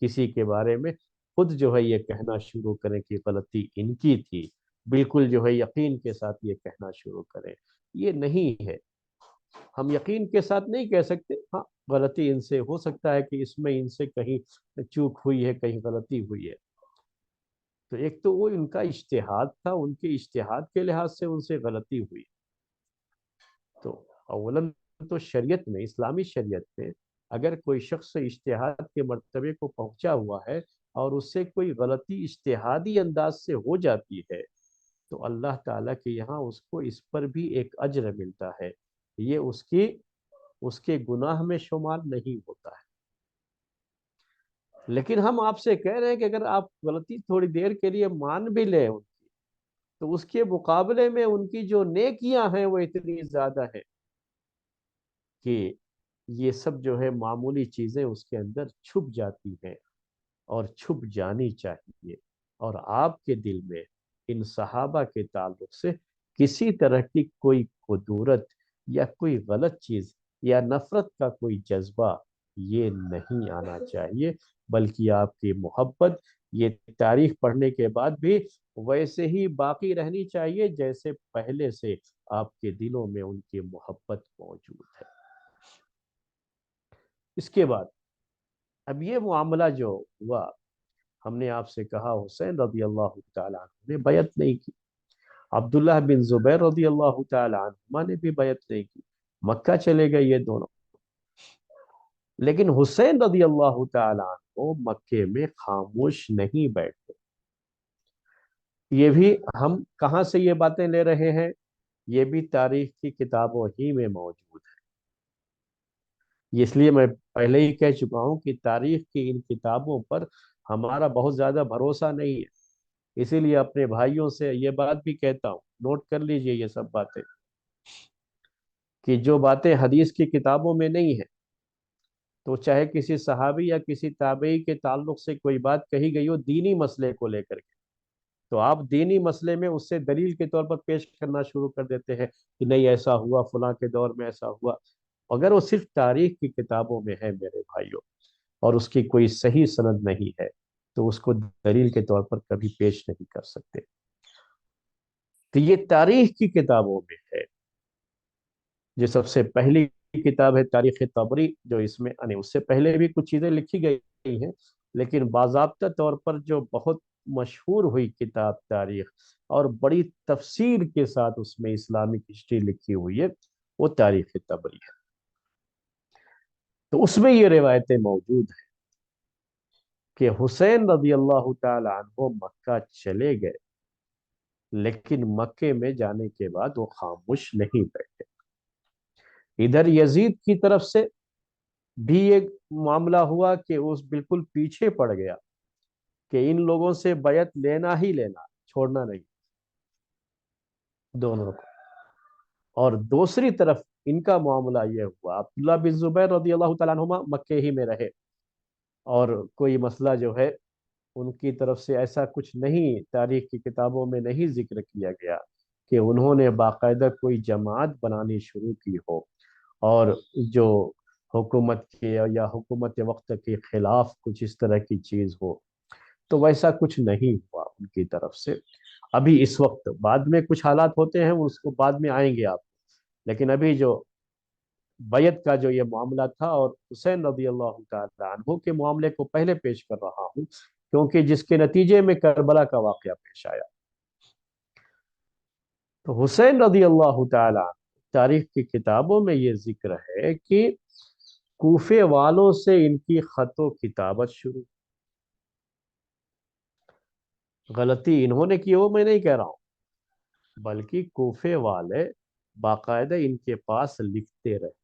A: کسی کے بارے میں خود جو ہے یہ کہنا شروع کریں کہ غلطی ان کی تھی، بالکل جو ہے یقین کے ساتھ یہ کہنا شروع کریں، یہ نہیں ہے۔ ہم یقین کے ساتھ نہیں کہہ سکتے، ہاں غلطی ان سے ہو سکتا ہے کہ اس میں ان سے کہیں چوک ہوئی ہے، کہیں غلطی ہوئی ہے۔ تو ایک تو وہ ان کا اجتہاد تھا، ان کے اجتہاد کے لحاظ سے ان سے غلطی ہوئی۔ تو اولاً تو شریعت میں، اسلامی شریعت میں، اگر کوئی شخص اجتہاد کے مرتبے کو پہنچا ہوا ہے اور اس سے کوئی غلطی اجتہادی انداز سے ہو جاتی ہے، تو اللہ تعالیٰ کے یہاں اس کو اس پر بھی ایک اجر ملتا ہے، یہ اس کے گناہ میں شمار نہیں ہوتا ہے۔ لیکن ہم آپ سے کہہ رہے ہیں کہ اگر آپ غلطی تھوڑی دیر کے لیے مان بھی لیں ان کی، تو اس کے مقابلے میں ان کی جو نیکیاں ہیں وہ اتنی زیادہ ہیں کہ یہ سب جو ہے معمولی چیزیں اس کے اندر چھپ جاتی ہیں، اور چھپ جانی چاہیے۔ اور آپ کے دل میں ان صحابہ کے تعلق سے کسی طرح کی کوئی کدورت یا کوئی غلط چیز یا نفرت کا کوئی جذبہ یہ نہیں آنا چاہیے، بلکہ آپ کی محبت یہ تاریخ پڑھنے کے بعد بھی ویسے ہی باقی رہنی چاہیے جیسے پہلے سے آپ کے دلوں میں ان کی محبت موجود ہے۔ اس کے بعد اب یہ معاملہ جو ہوا، ہم نے آپ سے کہا حسین رضی اللہ تعالیٰ عنہ نے بیعت نہیں کی، عبداللہ بن زبیر رضی اللہ تعالیٰ عنہما نے بھی بیعت نہیں کی، مکہ چلے گئے یہ دونوں۔ لیکن حسین رضی اللہ تعالیٰ عنہ مکے میں خاموش نہیں بیٹھے۔ یہ بھی ہم کہاں سے یہ باتیں لے رہے ہیں؟ یہ بھی تاریخ کی کتابوں ہی میں موجود ہے۔ اس لیے میں پہلے ہی کہہ چکا ہوں کہ تاریخ کی ان کتابوں پر ہمارا بہت زیادہ بھروسہ نہیں ہے، اسی لیے اپنے بھائیوں سے یہ بات بھی کہتا ہوں، نوٹ کر لیجئے یہ سب باتیں، کہ جو باتیں حدیث کی کتابوں میں نہیں ہیں، تو چاہے کسی صحابی یا کسی تابعی کے تعلق سے کوئی بات کہی گئی ہو دینی مسئلے کو لے کر کے، تو آپ دینی مسئلے میں اس سے دلیل کے طور پر پیش کرنا شروع کر دیتے ہیں کہ نہیں ایسا ہوا، فلاں کے دور میں ایسا ہوا۔ اگر وہ صرف تاریخ کی کتابوں میں ہے میرے بھائیوں، اور اس کی کوئی صحیح سند نہیں ہے، تو اس کو دلیل کے طور پر کبھی پیش نہیں کر سکتے۔ تو یہ تاریخ کی کتابوں میں ہے۔ جو سب سے پہلی کتاب ہے تاریخ طبری، جو اس میں اس سے پہلے بھی کچھ چیزیں لکھی گئی ہیں، لیکن باضابطہ طور پر جو بہت مشہور ہوئی کتاب تاریخ اور بڑی تفصیل کے ساتھ اس میں اسلامک ہسٹری لکھی ہوئی ہے، وہ تاریخ طبری ہے۔ تو اس میں یہ روایتیں موجود ہیں کہ حسین رضی اللہ تعالی عنہ مکہ چلے گئے، لیکن مکے میں جانے کے بعد وہ خاموش نہیں بیٹھے۔ ادھر یزید کی طرف سے بھی ایک معاملہ ہوا کہ اس بالکل پیچھے پڑ گیا کہ ان لوگوں سے بیعت لینا ہی لینا، چھوڑنا نہیں دونوں کو۔ اور دوسری طرف ان کا معاملہ یہ ہوا، عبداللہ بن زبیر رضی اللہ تعالیٰ عنہما مکے ہی میں رہے، اور کوئی مسئلہ جو ہے ان کی طرف سے ایسا کچھ نہیں تاریخ کی کتابوں میں نہیں ذکر کیا گیا کہ انہوں نے باقاعدہ کوئی جماعت بنانی شروع کی ہو اور جو حکومت کے یا حکومت وقت کے خلاف کچھ اس طرح کی چیز ہو، تو ویسا کچھ نہیں ہوا ان کی طرف سے۔ ابھی اس وقت بعد میں کچھ حالات ہوتے ہیں، اس کو بعد میں آئیں گے آپ، لیکن ابھی جو بیعت کا جو یہ معاملہ تھا، اور حسین رضی اللہ تعالی عنہ کے معاملے کو پہلے پیش کر رہا ہوں کیونکہ جس کے نتیجے میں کربلا کا واقعہ پیش آیا۔ تو حسین رضی اللہ تعالی عنہ تاریخ کی کتابوں میں یہ ذکر ہے کہ کوفے والوں سے ان کی خط و کتابت شروع۔ غلطی انہوں نے کی وہ میں نہیں کہہ رہا ہوں، بلکہ کوفے والے باقاعدہ ان کے پاس لکھتے رہے،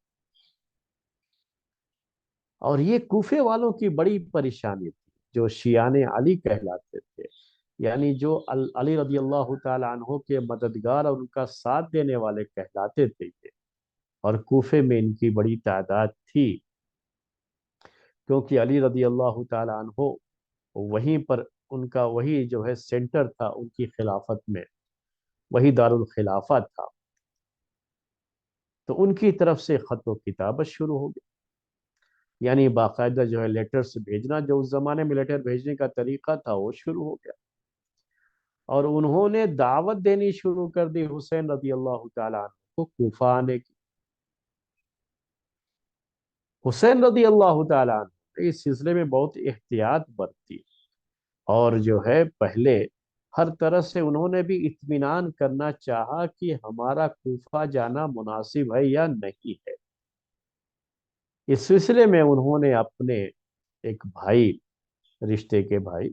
A: اور یہ کوفے والوں کی بڑی پریشانی تھی، جو شیعان علی کہلاتے تھے، یعنی جو علی رضی اللہ تعالی عنہ کے مددگار اور ان کا ساتھ دینے والے کہلاتے تھے یہ، اور کوفے میں ان کی بڑی تعداد تھی، کیونکہ علی رضی اللہ تعالی عنہ وہیں پر ان کا وہی جو ہے سینٹر تھا ان کی خلافت میں، وہی دارالخلافہ تھا۔ تو ان کی طرف سے خط و کتابت شروع ہو گئی، یعنی باقاعدہ جو ہے لیٹرز بھیجنا، جو اس زمانے میں لیٹر بھیجنے کا طریقہ تھا وہ شروع ہو گیا، اور انہوں نے دعوت دینی شروع کر دی حسین رضی اللہ تعالیٰ عنہ کو کوفہ آنے کی۔ حسین رضی اللہ تعالیٰ عنہ اس سلسلے میں بہت احتیاط برتی، اور جو ہے پہلے ہر طرح سے انہوں نے بھی اطمینان کرنا چاہا کہ ہمارا کوفہ جانا مناسب ہے یا نہیں ہے۔ اس سلسلے میں انہوں نے اپنے ایک بھائی، رشتے کے بھائی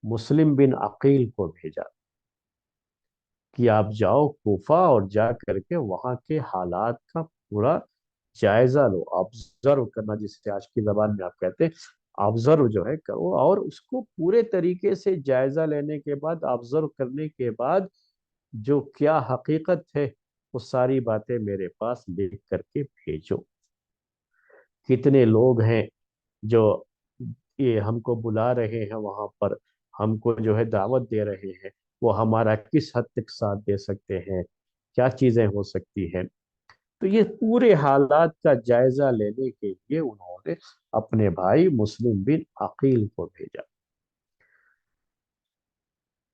A: مسلم بن عقیل کو بھیجا کہ آپ جاؤ کوفہ اور جا کر کے وہاں کے حالات کا پورا جائزہ لو، آبزرو کرنا جسے آج کی زبان میں آپ کہتے ہیں، آبزرو جو ہے کرو، اور اس کو پورے طریقے سے جائزہ لینے کے بعد، آبزرو کرنے کے بعد جو کیا حقیقت ہے وہ ساری باتیں میرے پاس لکھ کر کے بھیجو۔ کتنے لوگ ہیں جو یہ ہم کو بلا رہے ہیں وہاں پر، ہم کو جو ہے دعوت دے رہے ہیں، وہ ہمارا کس حد تک ساتھ دے سکتے ہیں، کیا چیزیں ہو سکتی ہیں۔ تو یہ پورے حالات کا جائزہ لینے کے لیے انہوں نے اپنے بھائی مسلم بن عقیل کو بھیجا۔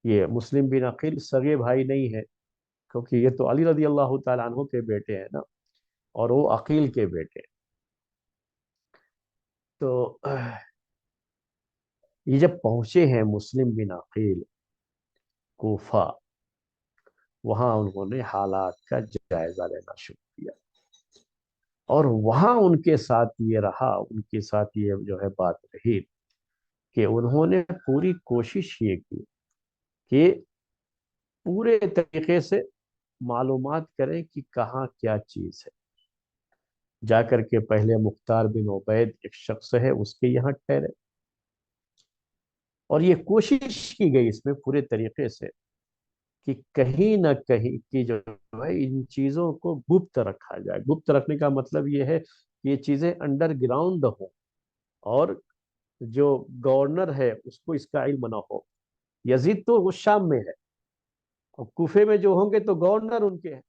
A: یہ مسلم بن عقیل سگے بھائی نہیں ہے، کیونکہ یہ تو علی رضی اللہ تعالیٰ عنہ کے بیٹے ہیں نا، اور وہ عقیل کے بیٹے ہیں۔ تو یہ جب پہنچے ہیں مسلم بن عقیل کوفہ، وہاں انہوں نے حالات کا جائزہ لینا شروع کیا، اور وہاں ان کے ساتھ یہ رہا، ان کے ساتھ یہ جو ہے بات رہی کہ انہوں نے پوری کوشش یہ کی کہ پورے طریقے سے معلومات کریں کہ کہاں کیا چیز ہے۔ جا کر کے پہلے مختار بن عبید ایک شخص ہے، اس کے یہاں ٹھہرے، اور یہ کوشش کی گئی اس میں پورے طریقے سے کہ کہیں نہ کہیں کی جو ہے ان چیزوں کو گپت رکھا جائے۔ گپت رکھنے کا مطلب یہ ہے کہ یہ چیزیں انڈر گراؤنڈ ہوں، اور جو گورنر ہے اس کو اس کا علم نہ ہو۔ یزید تو وہ شام میں ہے، اور کوفے میں جو ہوں گے تو گورنر ان کے ہیں،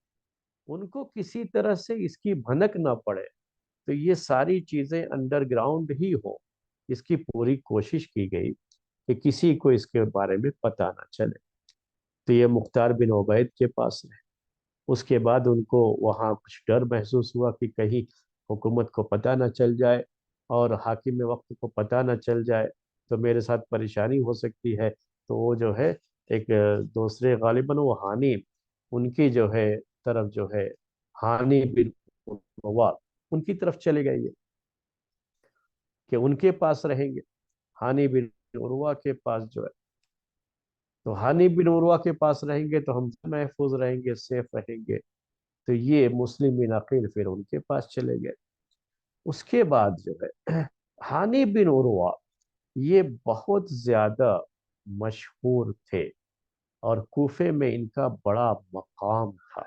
A: ان کو کسی طرح سے اس کی بھنک نہ پڑے، تو یہ ساری چیزیں انڈر گراؤنڈ ہی ہوں۔ اس کی پوری کوشش کی گئی کہ کسی کو اس کے بارے میں پتہ نہ چلے۔ تو یہ مختار بن عبید کے پاس رہے، اس کے بعد ان کو وہاں کچھ ڈر محسوس ہوا کہ کہیں حکومت کو پتہ نہ چل جائے اور حاکم وقت کو پتہ نہ چل جائے تو میرے ساتھ پریشانی ہو سکتی ہے۔ تو وہ جو ہے ایک دوسرے، غالباً وہ ہانی، ان کی جو ہے طرف جو ہے ہانی بن عروہ، ان کی طرف چلے گئے یہ کہ ان کے پاس رہیں گے، ہانی بن عروہ کے پاس جو ہے۔ تو ہانی بن عروہ کے پاس رہیں گے تو ہم محفوظ رہیں گے، سیف رہیں گے۔ تو یہ مسلم بن عقیل پھر ان کے پاس چلے گئے۔ اس کے بعد جو ہے ہانی بن عروہ یہ بہت زیادہ مشہور تھے، اور کوفے میں ان کا بڑا مقام تھا،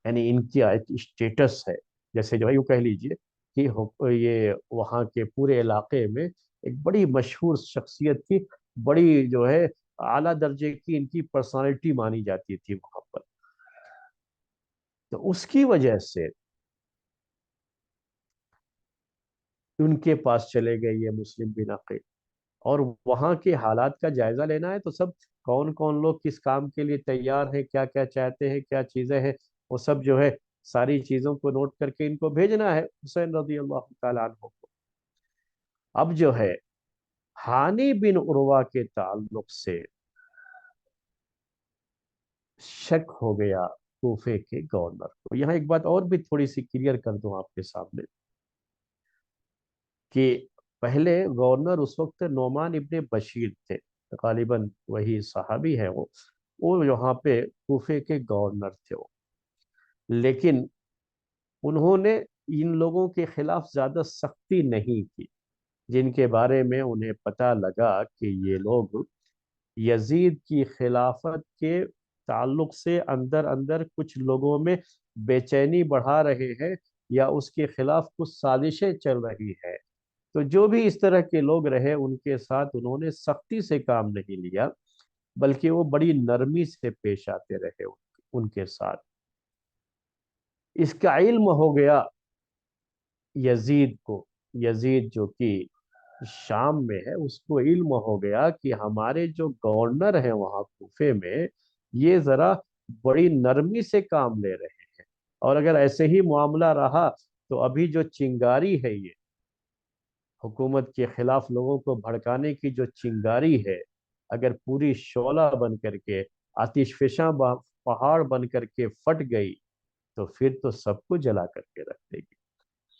A: یعنی ان کی ایک اسٹیٹس ہے، جیسے جو ہے یوں کہہ لیجئے کہ یہ وہاں کے پورے علاقے میں ایک بڑی مشہور شخصیت تھی، بڑی جو ہے اعلیٰ درجے کی ان کی پرسنالٹی مانی جاتی تھی وہاں پر۔ تو اس کی وجہ سے ان کے پاس چلے گئے یہ مسلم بن عقیل، اور وہاں کے حالات کا جائزہ لینا ہے۔ تو سب کون کون لوگ کس کام کے لیے تیار ہیں، کیا کیا چاہتے ہیں، کیا چیزیں ہیں، وہ سب جو ہے ساری چیزوں کو نوٹ کر کے ان کو بھیجنا ہے حسین رضی اللہ تعالیٰ عنہ کو۔ اب جو ہے ہانی بن عروہ کے تعلق سے شک ہو گیا کوفے کے گورنر کو۔ یہاں ایک بات اور بھی تھوڑی سی کلیئر کر دوں آپ کے سامنے کہ پہلے گورنر اس وقت نعمان ابن بشیر تھے، غالباً وہی صحابی ہے وہ یہاں پہ کوفے کے گورنر تھے وہ، لیکن انہوں نے ان لوگوں کے خلاف زیادہ سختی نہیں کی، جن کے بارے میں انہیں پتہ لگا کہ یہ لوگ یزید کی خلافت کے تعلق سے اندر اندر کچھ لوگوں میں بے چینی بڑھا رہے ہیں، یا اس کے خلاف کچھ سازشیں چل رہی ہے۔ تو جو بھی اس طرح کے لوگ رہے ان کے ساتھ انہوں نے سختی سے کام نہیں لیا، بلکہ وہ بڑی نرمی سے پیش آتے رہے ان کے ساتھ۔ اس کا علم ہو گیا یزید کو، یزید جو کہ شام میں ہے، اس کو علم ہو گیا کہ ہمارے جو گورنر ہیں وہاں کوفے میں یہ ذرا بڑی نرمی سے کام لے رہے ہیں، اور اگر ایسے ہی معاملہ رہا تو ابھی جو چنگاری ہے یہ حکومت کے خلاف لوگوں کو بھڑکانے کی جو چنگاری ہے، اگر پوری شعلہ بن کر کے آتش فشاں پہاڑ بن کر کے پھٹ گئی تو پھر تو سب کو جلا کر کے رکھ دے گی۔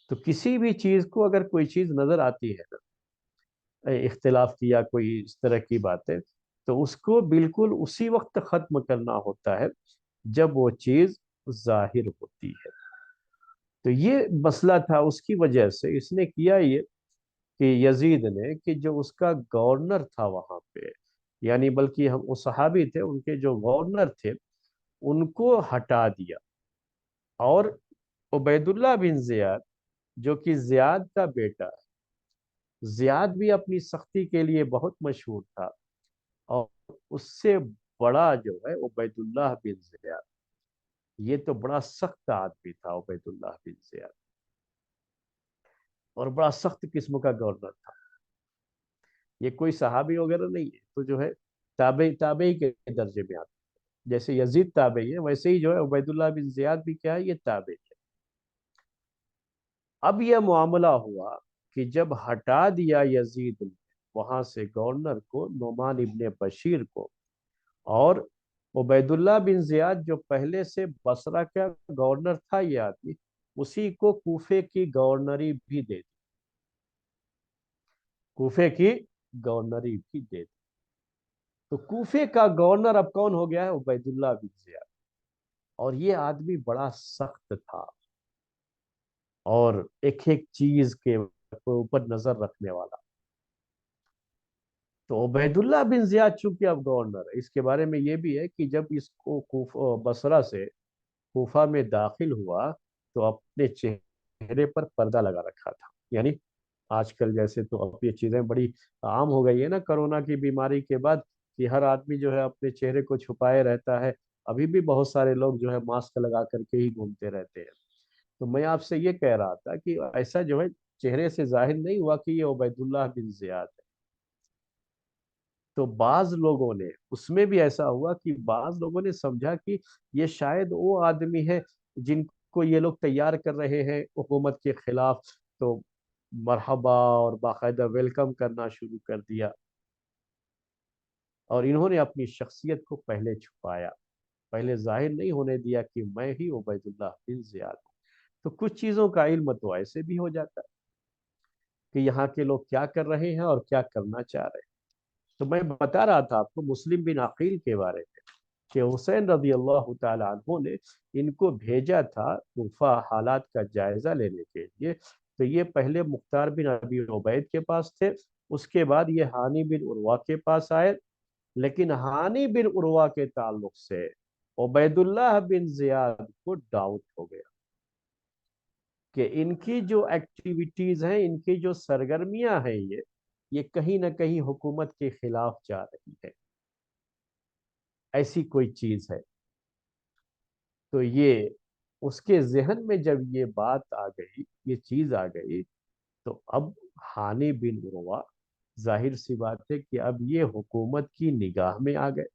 A: تو کسی بھی چیز کو اگر کوئی چیز نظر آتی ہے نا، اختلاف کی یا کوئی اس طرح کی باتیں، تو اس کو بالکل اسی وقت ختم کرنا ہوتا ہے جب وہ چیز ظاہر ہوتی ہے۔ تو یہ مسئلہ تھا، اس کی وجہ سے اس نے کیا یہ کہ یزید نے، کہ جو اس کا گورنر تھا وہاں پہ، یعنی بلکہ ہم وہ صحابی تھے، ان کے جو گورنر تھے ان کو ہٹا دیا، اور عبید اللہ بن زیاد جو کہ زیاد کا بیٹا ہے، زیاد بھی اپنی سختی کے لیے بہت مشہور تھا، اور اس سے بڑا جو ہے عبید اللہ بن زیاد، یہ تو بڑا سخت آدمی تھا عبید اللہ بن زیاد، اور بڑا سخت قسم کا گورنر تھا۔ یہ کوئی صحابی وغیرہ نہیں ہے، تو جو ہے تابعی کے درجے میں آتا ہے۔ جیسے یزید تابعی ہے، ویسے ہی جو ہے عبید اللہ بن زیاد بھی کیا ہے، یہ تابعی ہے۔ اب یہ معاملہ ہوا کہ جب ہٹا دیا یزید نے وہاں سے گورنر کو، نعمان ابن بشیر کو، اور عبید اللہ بن زیاد جو پہلے سے بصرہ کا گورنر تھا یہ آدمی، اسی کو کوفے کی گورنری بھی دے دی، کوفے کی گورنری بھی دے دی۔ تو کوفے کا گورنر اب کون ہو گیا ہے؟ عبید اللہ بن زیاد، اور یہ آدمی بڑا سخت تھا، اور ایک ایک چیز کے اوپر نظر رکھنے والا۔ تو عبید اللہ بن زیاد چونکہ اب گورنر ہے، اس کے بارے میں یہ بھی ہے کہ جب اس کو بصرہ سے کوفہ میں داخل ہوا تو اپنے چہرے پر پردہ لگا رکھا تھا، یعنی آج کل جیسے تو اب یہ چیزیں بڑی عام ہو گئی ہے نا کرونا کی بیماری کے بعد، کہ ہر آدمی جو ہے اپنے چہرے کو چھپائے رہتا ہے۔ ابھی بھی بہت سارے لوگ جو ہے ماسک لگا کر کے ہی گھومتے رہتے ہیں۔ تو میں آپ سے یہ کہہ رہا تھا کہ ایسا جو ہے چہرے سے ظاہر نہیں ہوا کہ یہ عبید اللہ بن زیاد ہے۔ تو بعض لوگوں نے، اس میں بھی ایسا ہوا کہ بعض لوگوں نے سمجھا کہ یہ شاید وہ آدمی ہے جن کو یہ لوگ تیار کر رہے ہیں حکومت کے خلاف، تو مرحبا اور باقاعدہ ویلکم کرنا شروع کر دیا، اور انہوں نے اپنی شخصیت کو پہلے چھپایا، پہلے ظاہر نہیں ہونے دیا کہ میں ہی عبید اللہ بن زیاد ہوں۔ تو کچھ چیزوں کا علم تو ایسے بھی ہو جاتا ہے کہ یہاں کے لوگ کیا کر رہے ہیں اور کیا کرنا چاہ رہے ہیں۔ تو میں بتا رہا تھا آپ کو مسلم بن عقیل کے بارے میں، کہ حسین رضی اللہ تعالی عنہ نے ان کو بھیجا تھا کوفہ حالات کا جائزہ لینے کے لیے۔ تو یہ پہلے مختار بن ابی عبید کے پاس تھے، اس کے بعد یہ ہانی بن عروہ کے پاس آئے، لیکن ہانی بن عروہ کے تعلق سے عبید اللہ بن زیاد کو ڈاؤٹ ہو گیا کہ ان کی جو ایکٹیویٹیز ہیں، ان کی جو سرگرمیاں ہیں، یہ کہیں نہ کہیں حکومت کے خلاف جا رہی ہے، ایسی کوئی چیز ہے۔ تو یہ اس کے ذہن میں جب یہ بات آ گئی، یہ چیز آ گئی، تو اب ہانی بن عروہ، ظاہر سی بات ہے کہ اب یہ حکومت کی نگاہ میں آ گئے۔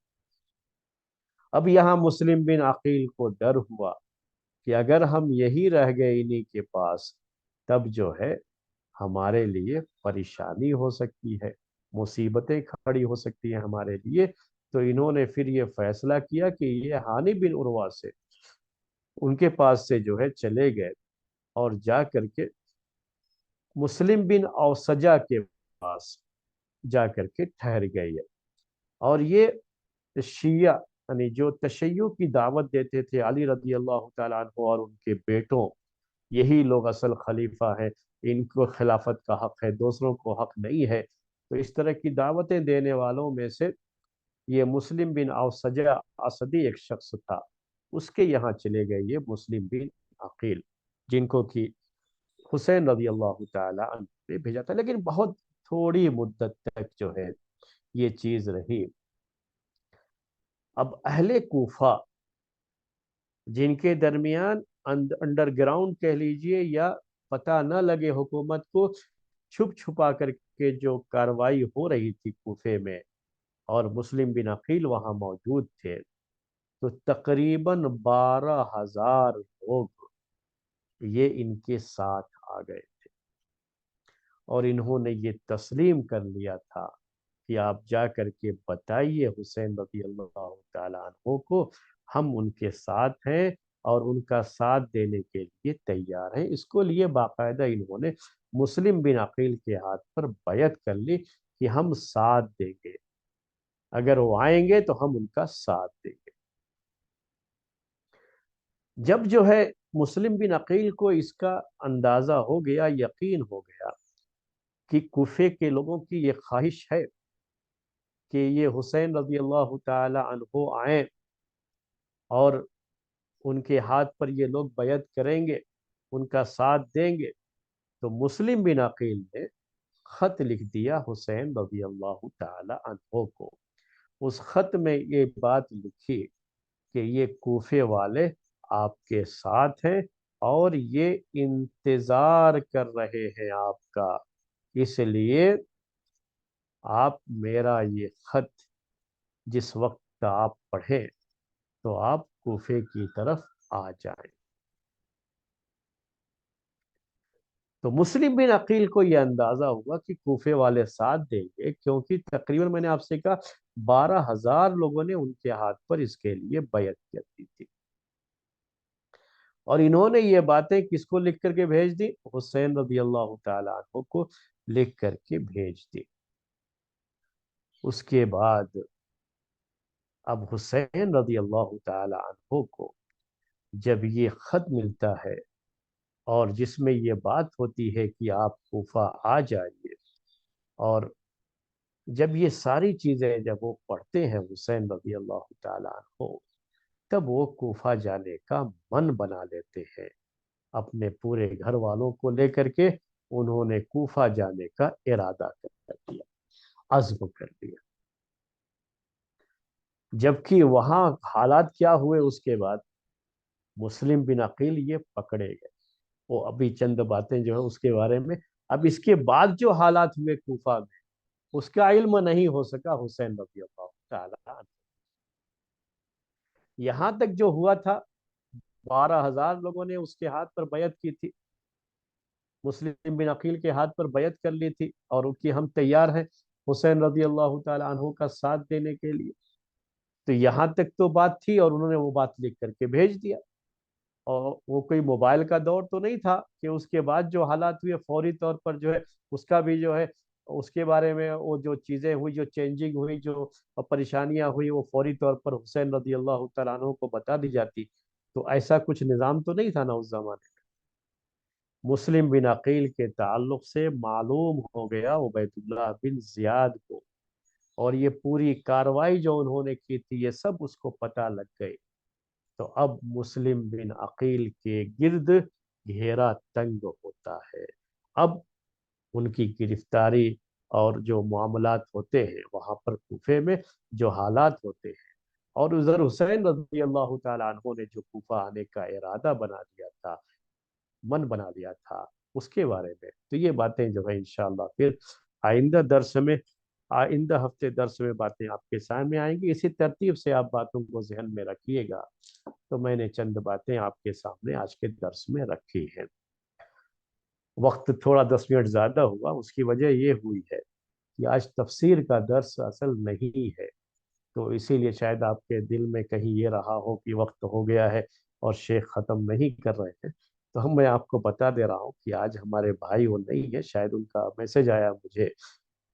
A: اب یہاں مسلم بن عقیل کو ڈر ہوا کہ اگر ہم یہی رہ گئے انہی کے پاس، تب جو ہے ہمارے لیے پریشانی ہو سکتی ہے، مصیبتیں کھڑی ہو سکتی ہیں ہمارے لیے۔ تو انہوں نے پھر یہ فیصلہ کیا کہ یہ ہانی بن عروہ سے، ان کے پاس سے جو ہے چلے گئے، اور جا کر کے مسلم بن اوسجا کے پاس جا کر کے ٹھہر گئے، اور یہ شیعہ یعنی جو تشیع کی دعوت دیتے تھے علی رضی اللہ تعالیٰ عنہ اور ان کے بیٹوں، یہی لوگ اصل خلیفہ ہیں، ان کو خلافت کا حق ہے، دوسروں کو حق نہیں ہے۔ تو اس طرح کی دعوتیں دینے والوں میں سے یہ مسلم بن اوسجا اسدی ایک شخص تھا، اس کے یہاں چلے گئے یہ مسلم بن عقیل، جن کو کہ حسین رضی اللہ تعالی عنہ نے بھیجا تھا، لیکن بہت تھوڑی مدت تک جو ہے یہ چیز رہی۔ اب اہل کوفہ جن کے درمیان انڈر گراؤنڈ کہہ لیجئے، یا پتہ نہ لگے حکومت کو، چھپ چھپا کر کے جو کاروائی ہو رہی تھی کوفے میں، اور مسلم بن عقیل وہاں موجود تھے، تو تقریباً 12,000 لوگ یہ ان کے ساتھ آ گئے تھے اور انہوں نے یہ تسلیم کر لیا تھا کہ آپ جا کر کے بتائیے حسین رضی اللہ تعالیٰ عنہ کو ہم ان کے ساتھ ہیں اور ان کا ساتھ دینے کے لیے تیار ہیں۔ اس کو لیے باقاعدہ انہوں نے مسلم بن عقیل کے ہاتھ پر بیعت کر لی کہ ہم ساتھ دیں گے، اگر وہ آئیں گے تو ہم ان کا ساتھ دیں گے۔ جب جو ہے مسلم بن عقیل کو اس کا اندازہ ہو گیا، یقین ہو گیا کہ کوفے کے لوگوں کی یہ خواہش ہے کہ یہ حسین رضی اللہ تعالی عنہ آئیں اور ان کے ہاتھ پر یہ لوگ بیعت کریں گے، ان کا ساتھ دیں گے، تو مسلم بن عقیل نے خط لکھ دیا حسین رضی اللہ تعالی عنہ کو۔ اس خط میں یہ بات لکھی کہ یہ کوفے والے آپ کے ساتھ ہیں اور یہ انتظار کر رہے ہیں آپ کا، اس لیے آپ میرا یہ خط جس وقت آپ پڑھیں تو آپ کوفے کی طرف آ جائیں۔ تو مسلم بن عقیل کو یہ اندازہ ہوا کہ کوفے والے ساتھ دیں گے، کیونکہ تقریباً میں نے آپ سے کہا 12,000 لوگوں نے ان کے ہاتھ پر اس کے لیے بیعت کی تھی، اور انہوں نے یہ باتیں کس کو لکھ کر کے بھیج دی؟ حسین رضی اللہ تعالیٰ عنہ کو لکھ کر کے بھیج دی۔ اس کے بعد اب حسین رضی اللہ تعالیٰ عنہ کو جب یہ خط ملتا ہے اور جس میں یہ بات ہوتی ہے کہ آپ کوفہ آ جائیے، اور جب یہ ساری چیزیں جب وہ پڑھتے ہیں حسین رضی اللہ تعالیٰ عنہ، تب وہ کوفہ جانے کا من بنا لیتے ہیں۔ اپنے پورے گھر والوں کو لے کر کے انہوں نے کوفہ جانے کا ارادہ کر دیا، عزم کر دیا۔ جبکہ وہاں حالات کیا ہوئے اس کے بعد؟ مسلم بن عقیل یہ پکڑے گئے۔ وہ ابھی چند باتیں جو ہے اس کے بارے میں، اب اس کے بعد جو حالات ہوئے کوفہ میں اس کا علم نہیں ہو سکا حسین رضی اللہ تعالیٰ عنہ۔ یہاں تک جو ہوا تھا 12,000 لوگوں نے اس کے ہاتھ پر بیعت کی تھی، مسلم بن عقیل کے ہاتھ پر بیعت کر لی تھی، اور ان کی ہم تیار ہیں حسین رضی اللہ تعالیٰ عنہ کا ساتھ دینے کے لیے۔ تو یہاں تک تو بات تھی، اور انہوں نے وہ بات لکھ کر کے بھیج دیا۔ اور وہ کوئی موبائل کا دور تو نہیں تھا کہ اس کے بعد جو حالات ہوئے فوری طور پر جو ہے اس کا بھی جو ہے اس کے بارے میں وہ جو چیزیں ہوئی، جو چینجنگ ہوئی، جو پریشانیاں ہوئی، وہ فوری طور پر حسین رضی اللہ تعالیٰ عنہ کو بتا دی جاتی۔ تو ایسا کچھ نظام تو نہیں تھا نا اس زمانے میں۔ مسلم بن عقیل کے تعلق سے معلوم ہو گیا عبید اللہ بن زیاد کو، اور یہ پوری کاروائی جو انہوں نے کی تھی یہ سب اس کو پتہ لگ گئی۔ تو اب مسلم بن عقیل کے گرد گھیرا تنگ ہوتا ہے۔ اب ان کی گرفتاری اور جو معاملات ہوتے ہیں وہاں پر کوفے میں جو حالات ہوتے ہیں، اور ادھر حسین رضی اللہ تعالیٰ عنہ نے جو کوفہ آنے کا ارادہ بنا دیا تھا، من بنا لیا تھا، اس کے بارے میں تو یہ باتیں جو ہے انشاءاللہ پھر آئندہ درس میں، آئندہ ہفتے درس میں باتیں آپ کے سامنے آئیں گی۔ اسی ترتیب سے آپ باتوں کو ذہن میں رکھیے گا۔ تو میں نے چند باتیں آپ کے سامنے آج کے درس میں رکھی ہیں۔ وقت تھوڑا 10 منٹ زیادہ ہوا، اس کی وجہ یہ ہوئی ہے کہ آج تفسیر کا درس اصل نہیں ہے، تو اسی لیے شاید آپ کے دل میں کہیں یہ رہا ہو کہ وقت ہو گیا ہے اور شیخ ختم نہیں کر رہے ہیں۔ تو میں آپ کو بتا دے رہا ہوں کہ آج ہمارے بھائی وہ نہیں ہے، شاید ان کا میسج آیا مجھے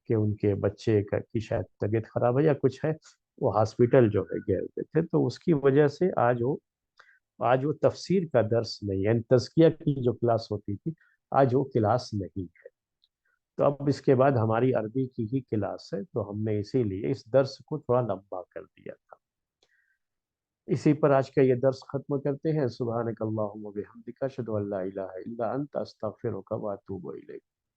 A: کہ ان کے بچے کی شاید طبیعت خراب ہے یا کچھ ہے، وہ ہاسپٹل جو ہے گئے ہوئے تھے، تو اس کی وجہ سے آج وہ تفسیر کا درس نہیں ہے، تزکیہ کی جو کلاس ہوتی تھی آج وہ کلاس نہیں ہے۔ تو اب اس کے بعد ہماری عربی کی ہی کلاس ہے، تو ہم نے اسی لیے اس درس کو تھوڑا لمبا کر دیا تھا۔ اسی پر آج کا یہ درس ختم کرتے ہیں۔ سبحانک اللہم و بحمدک، اشہد ان لا الہ الا انت، استغفرک و اتوب الیک۔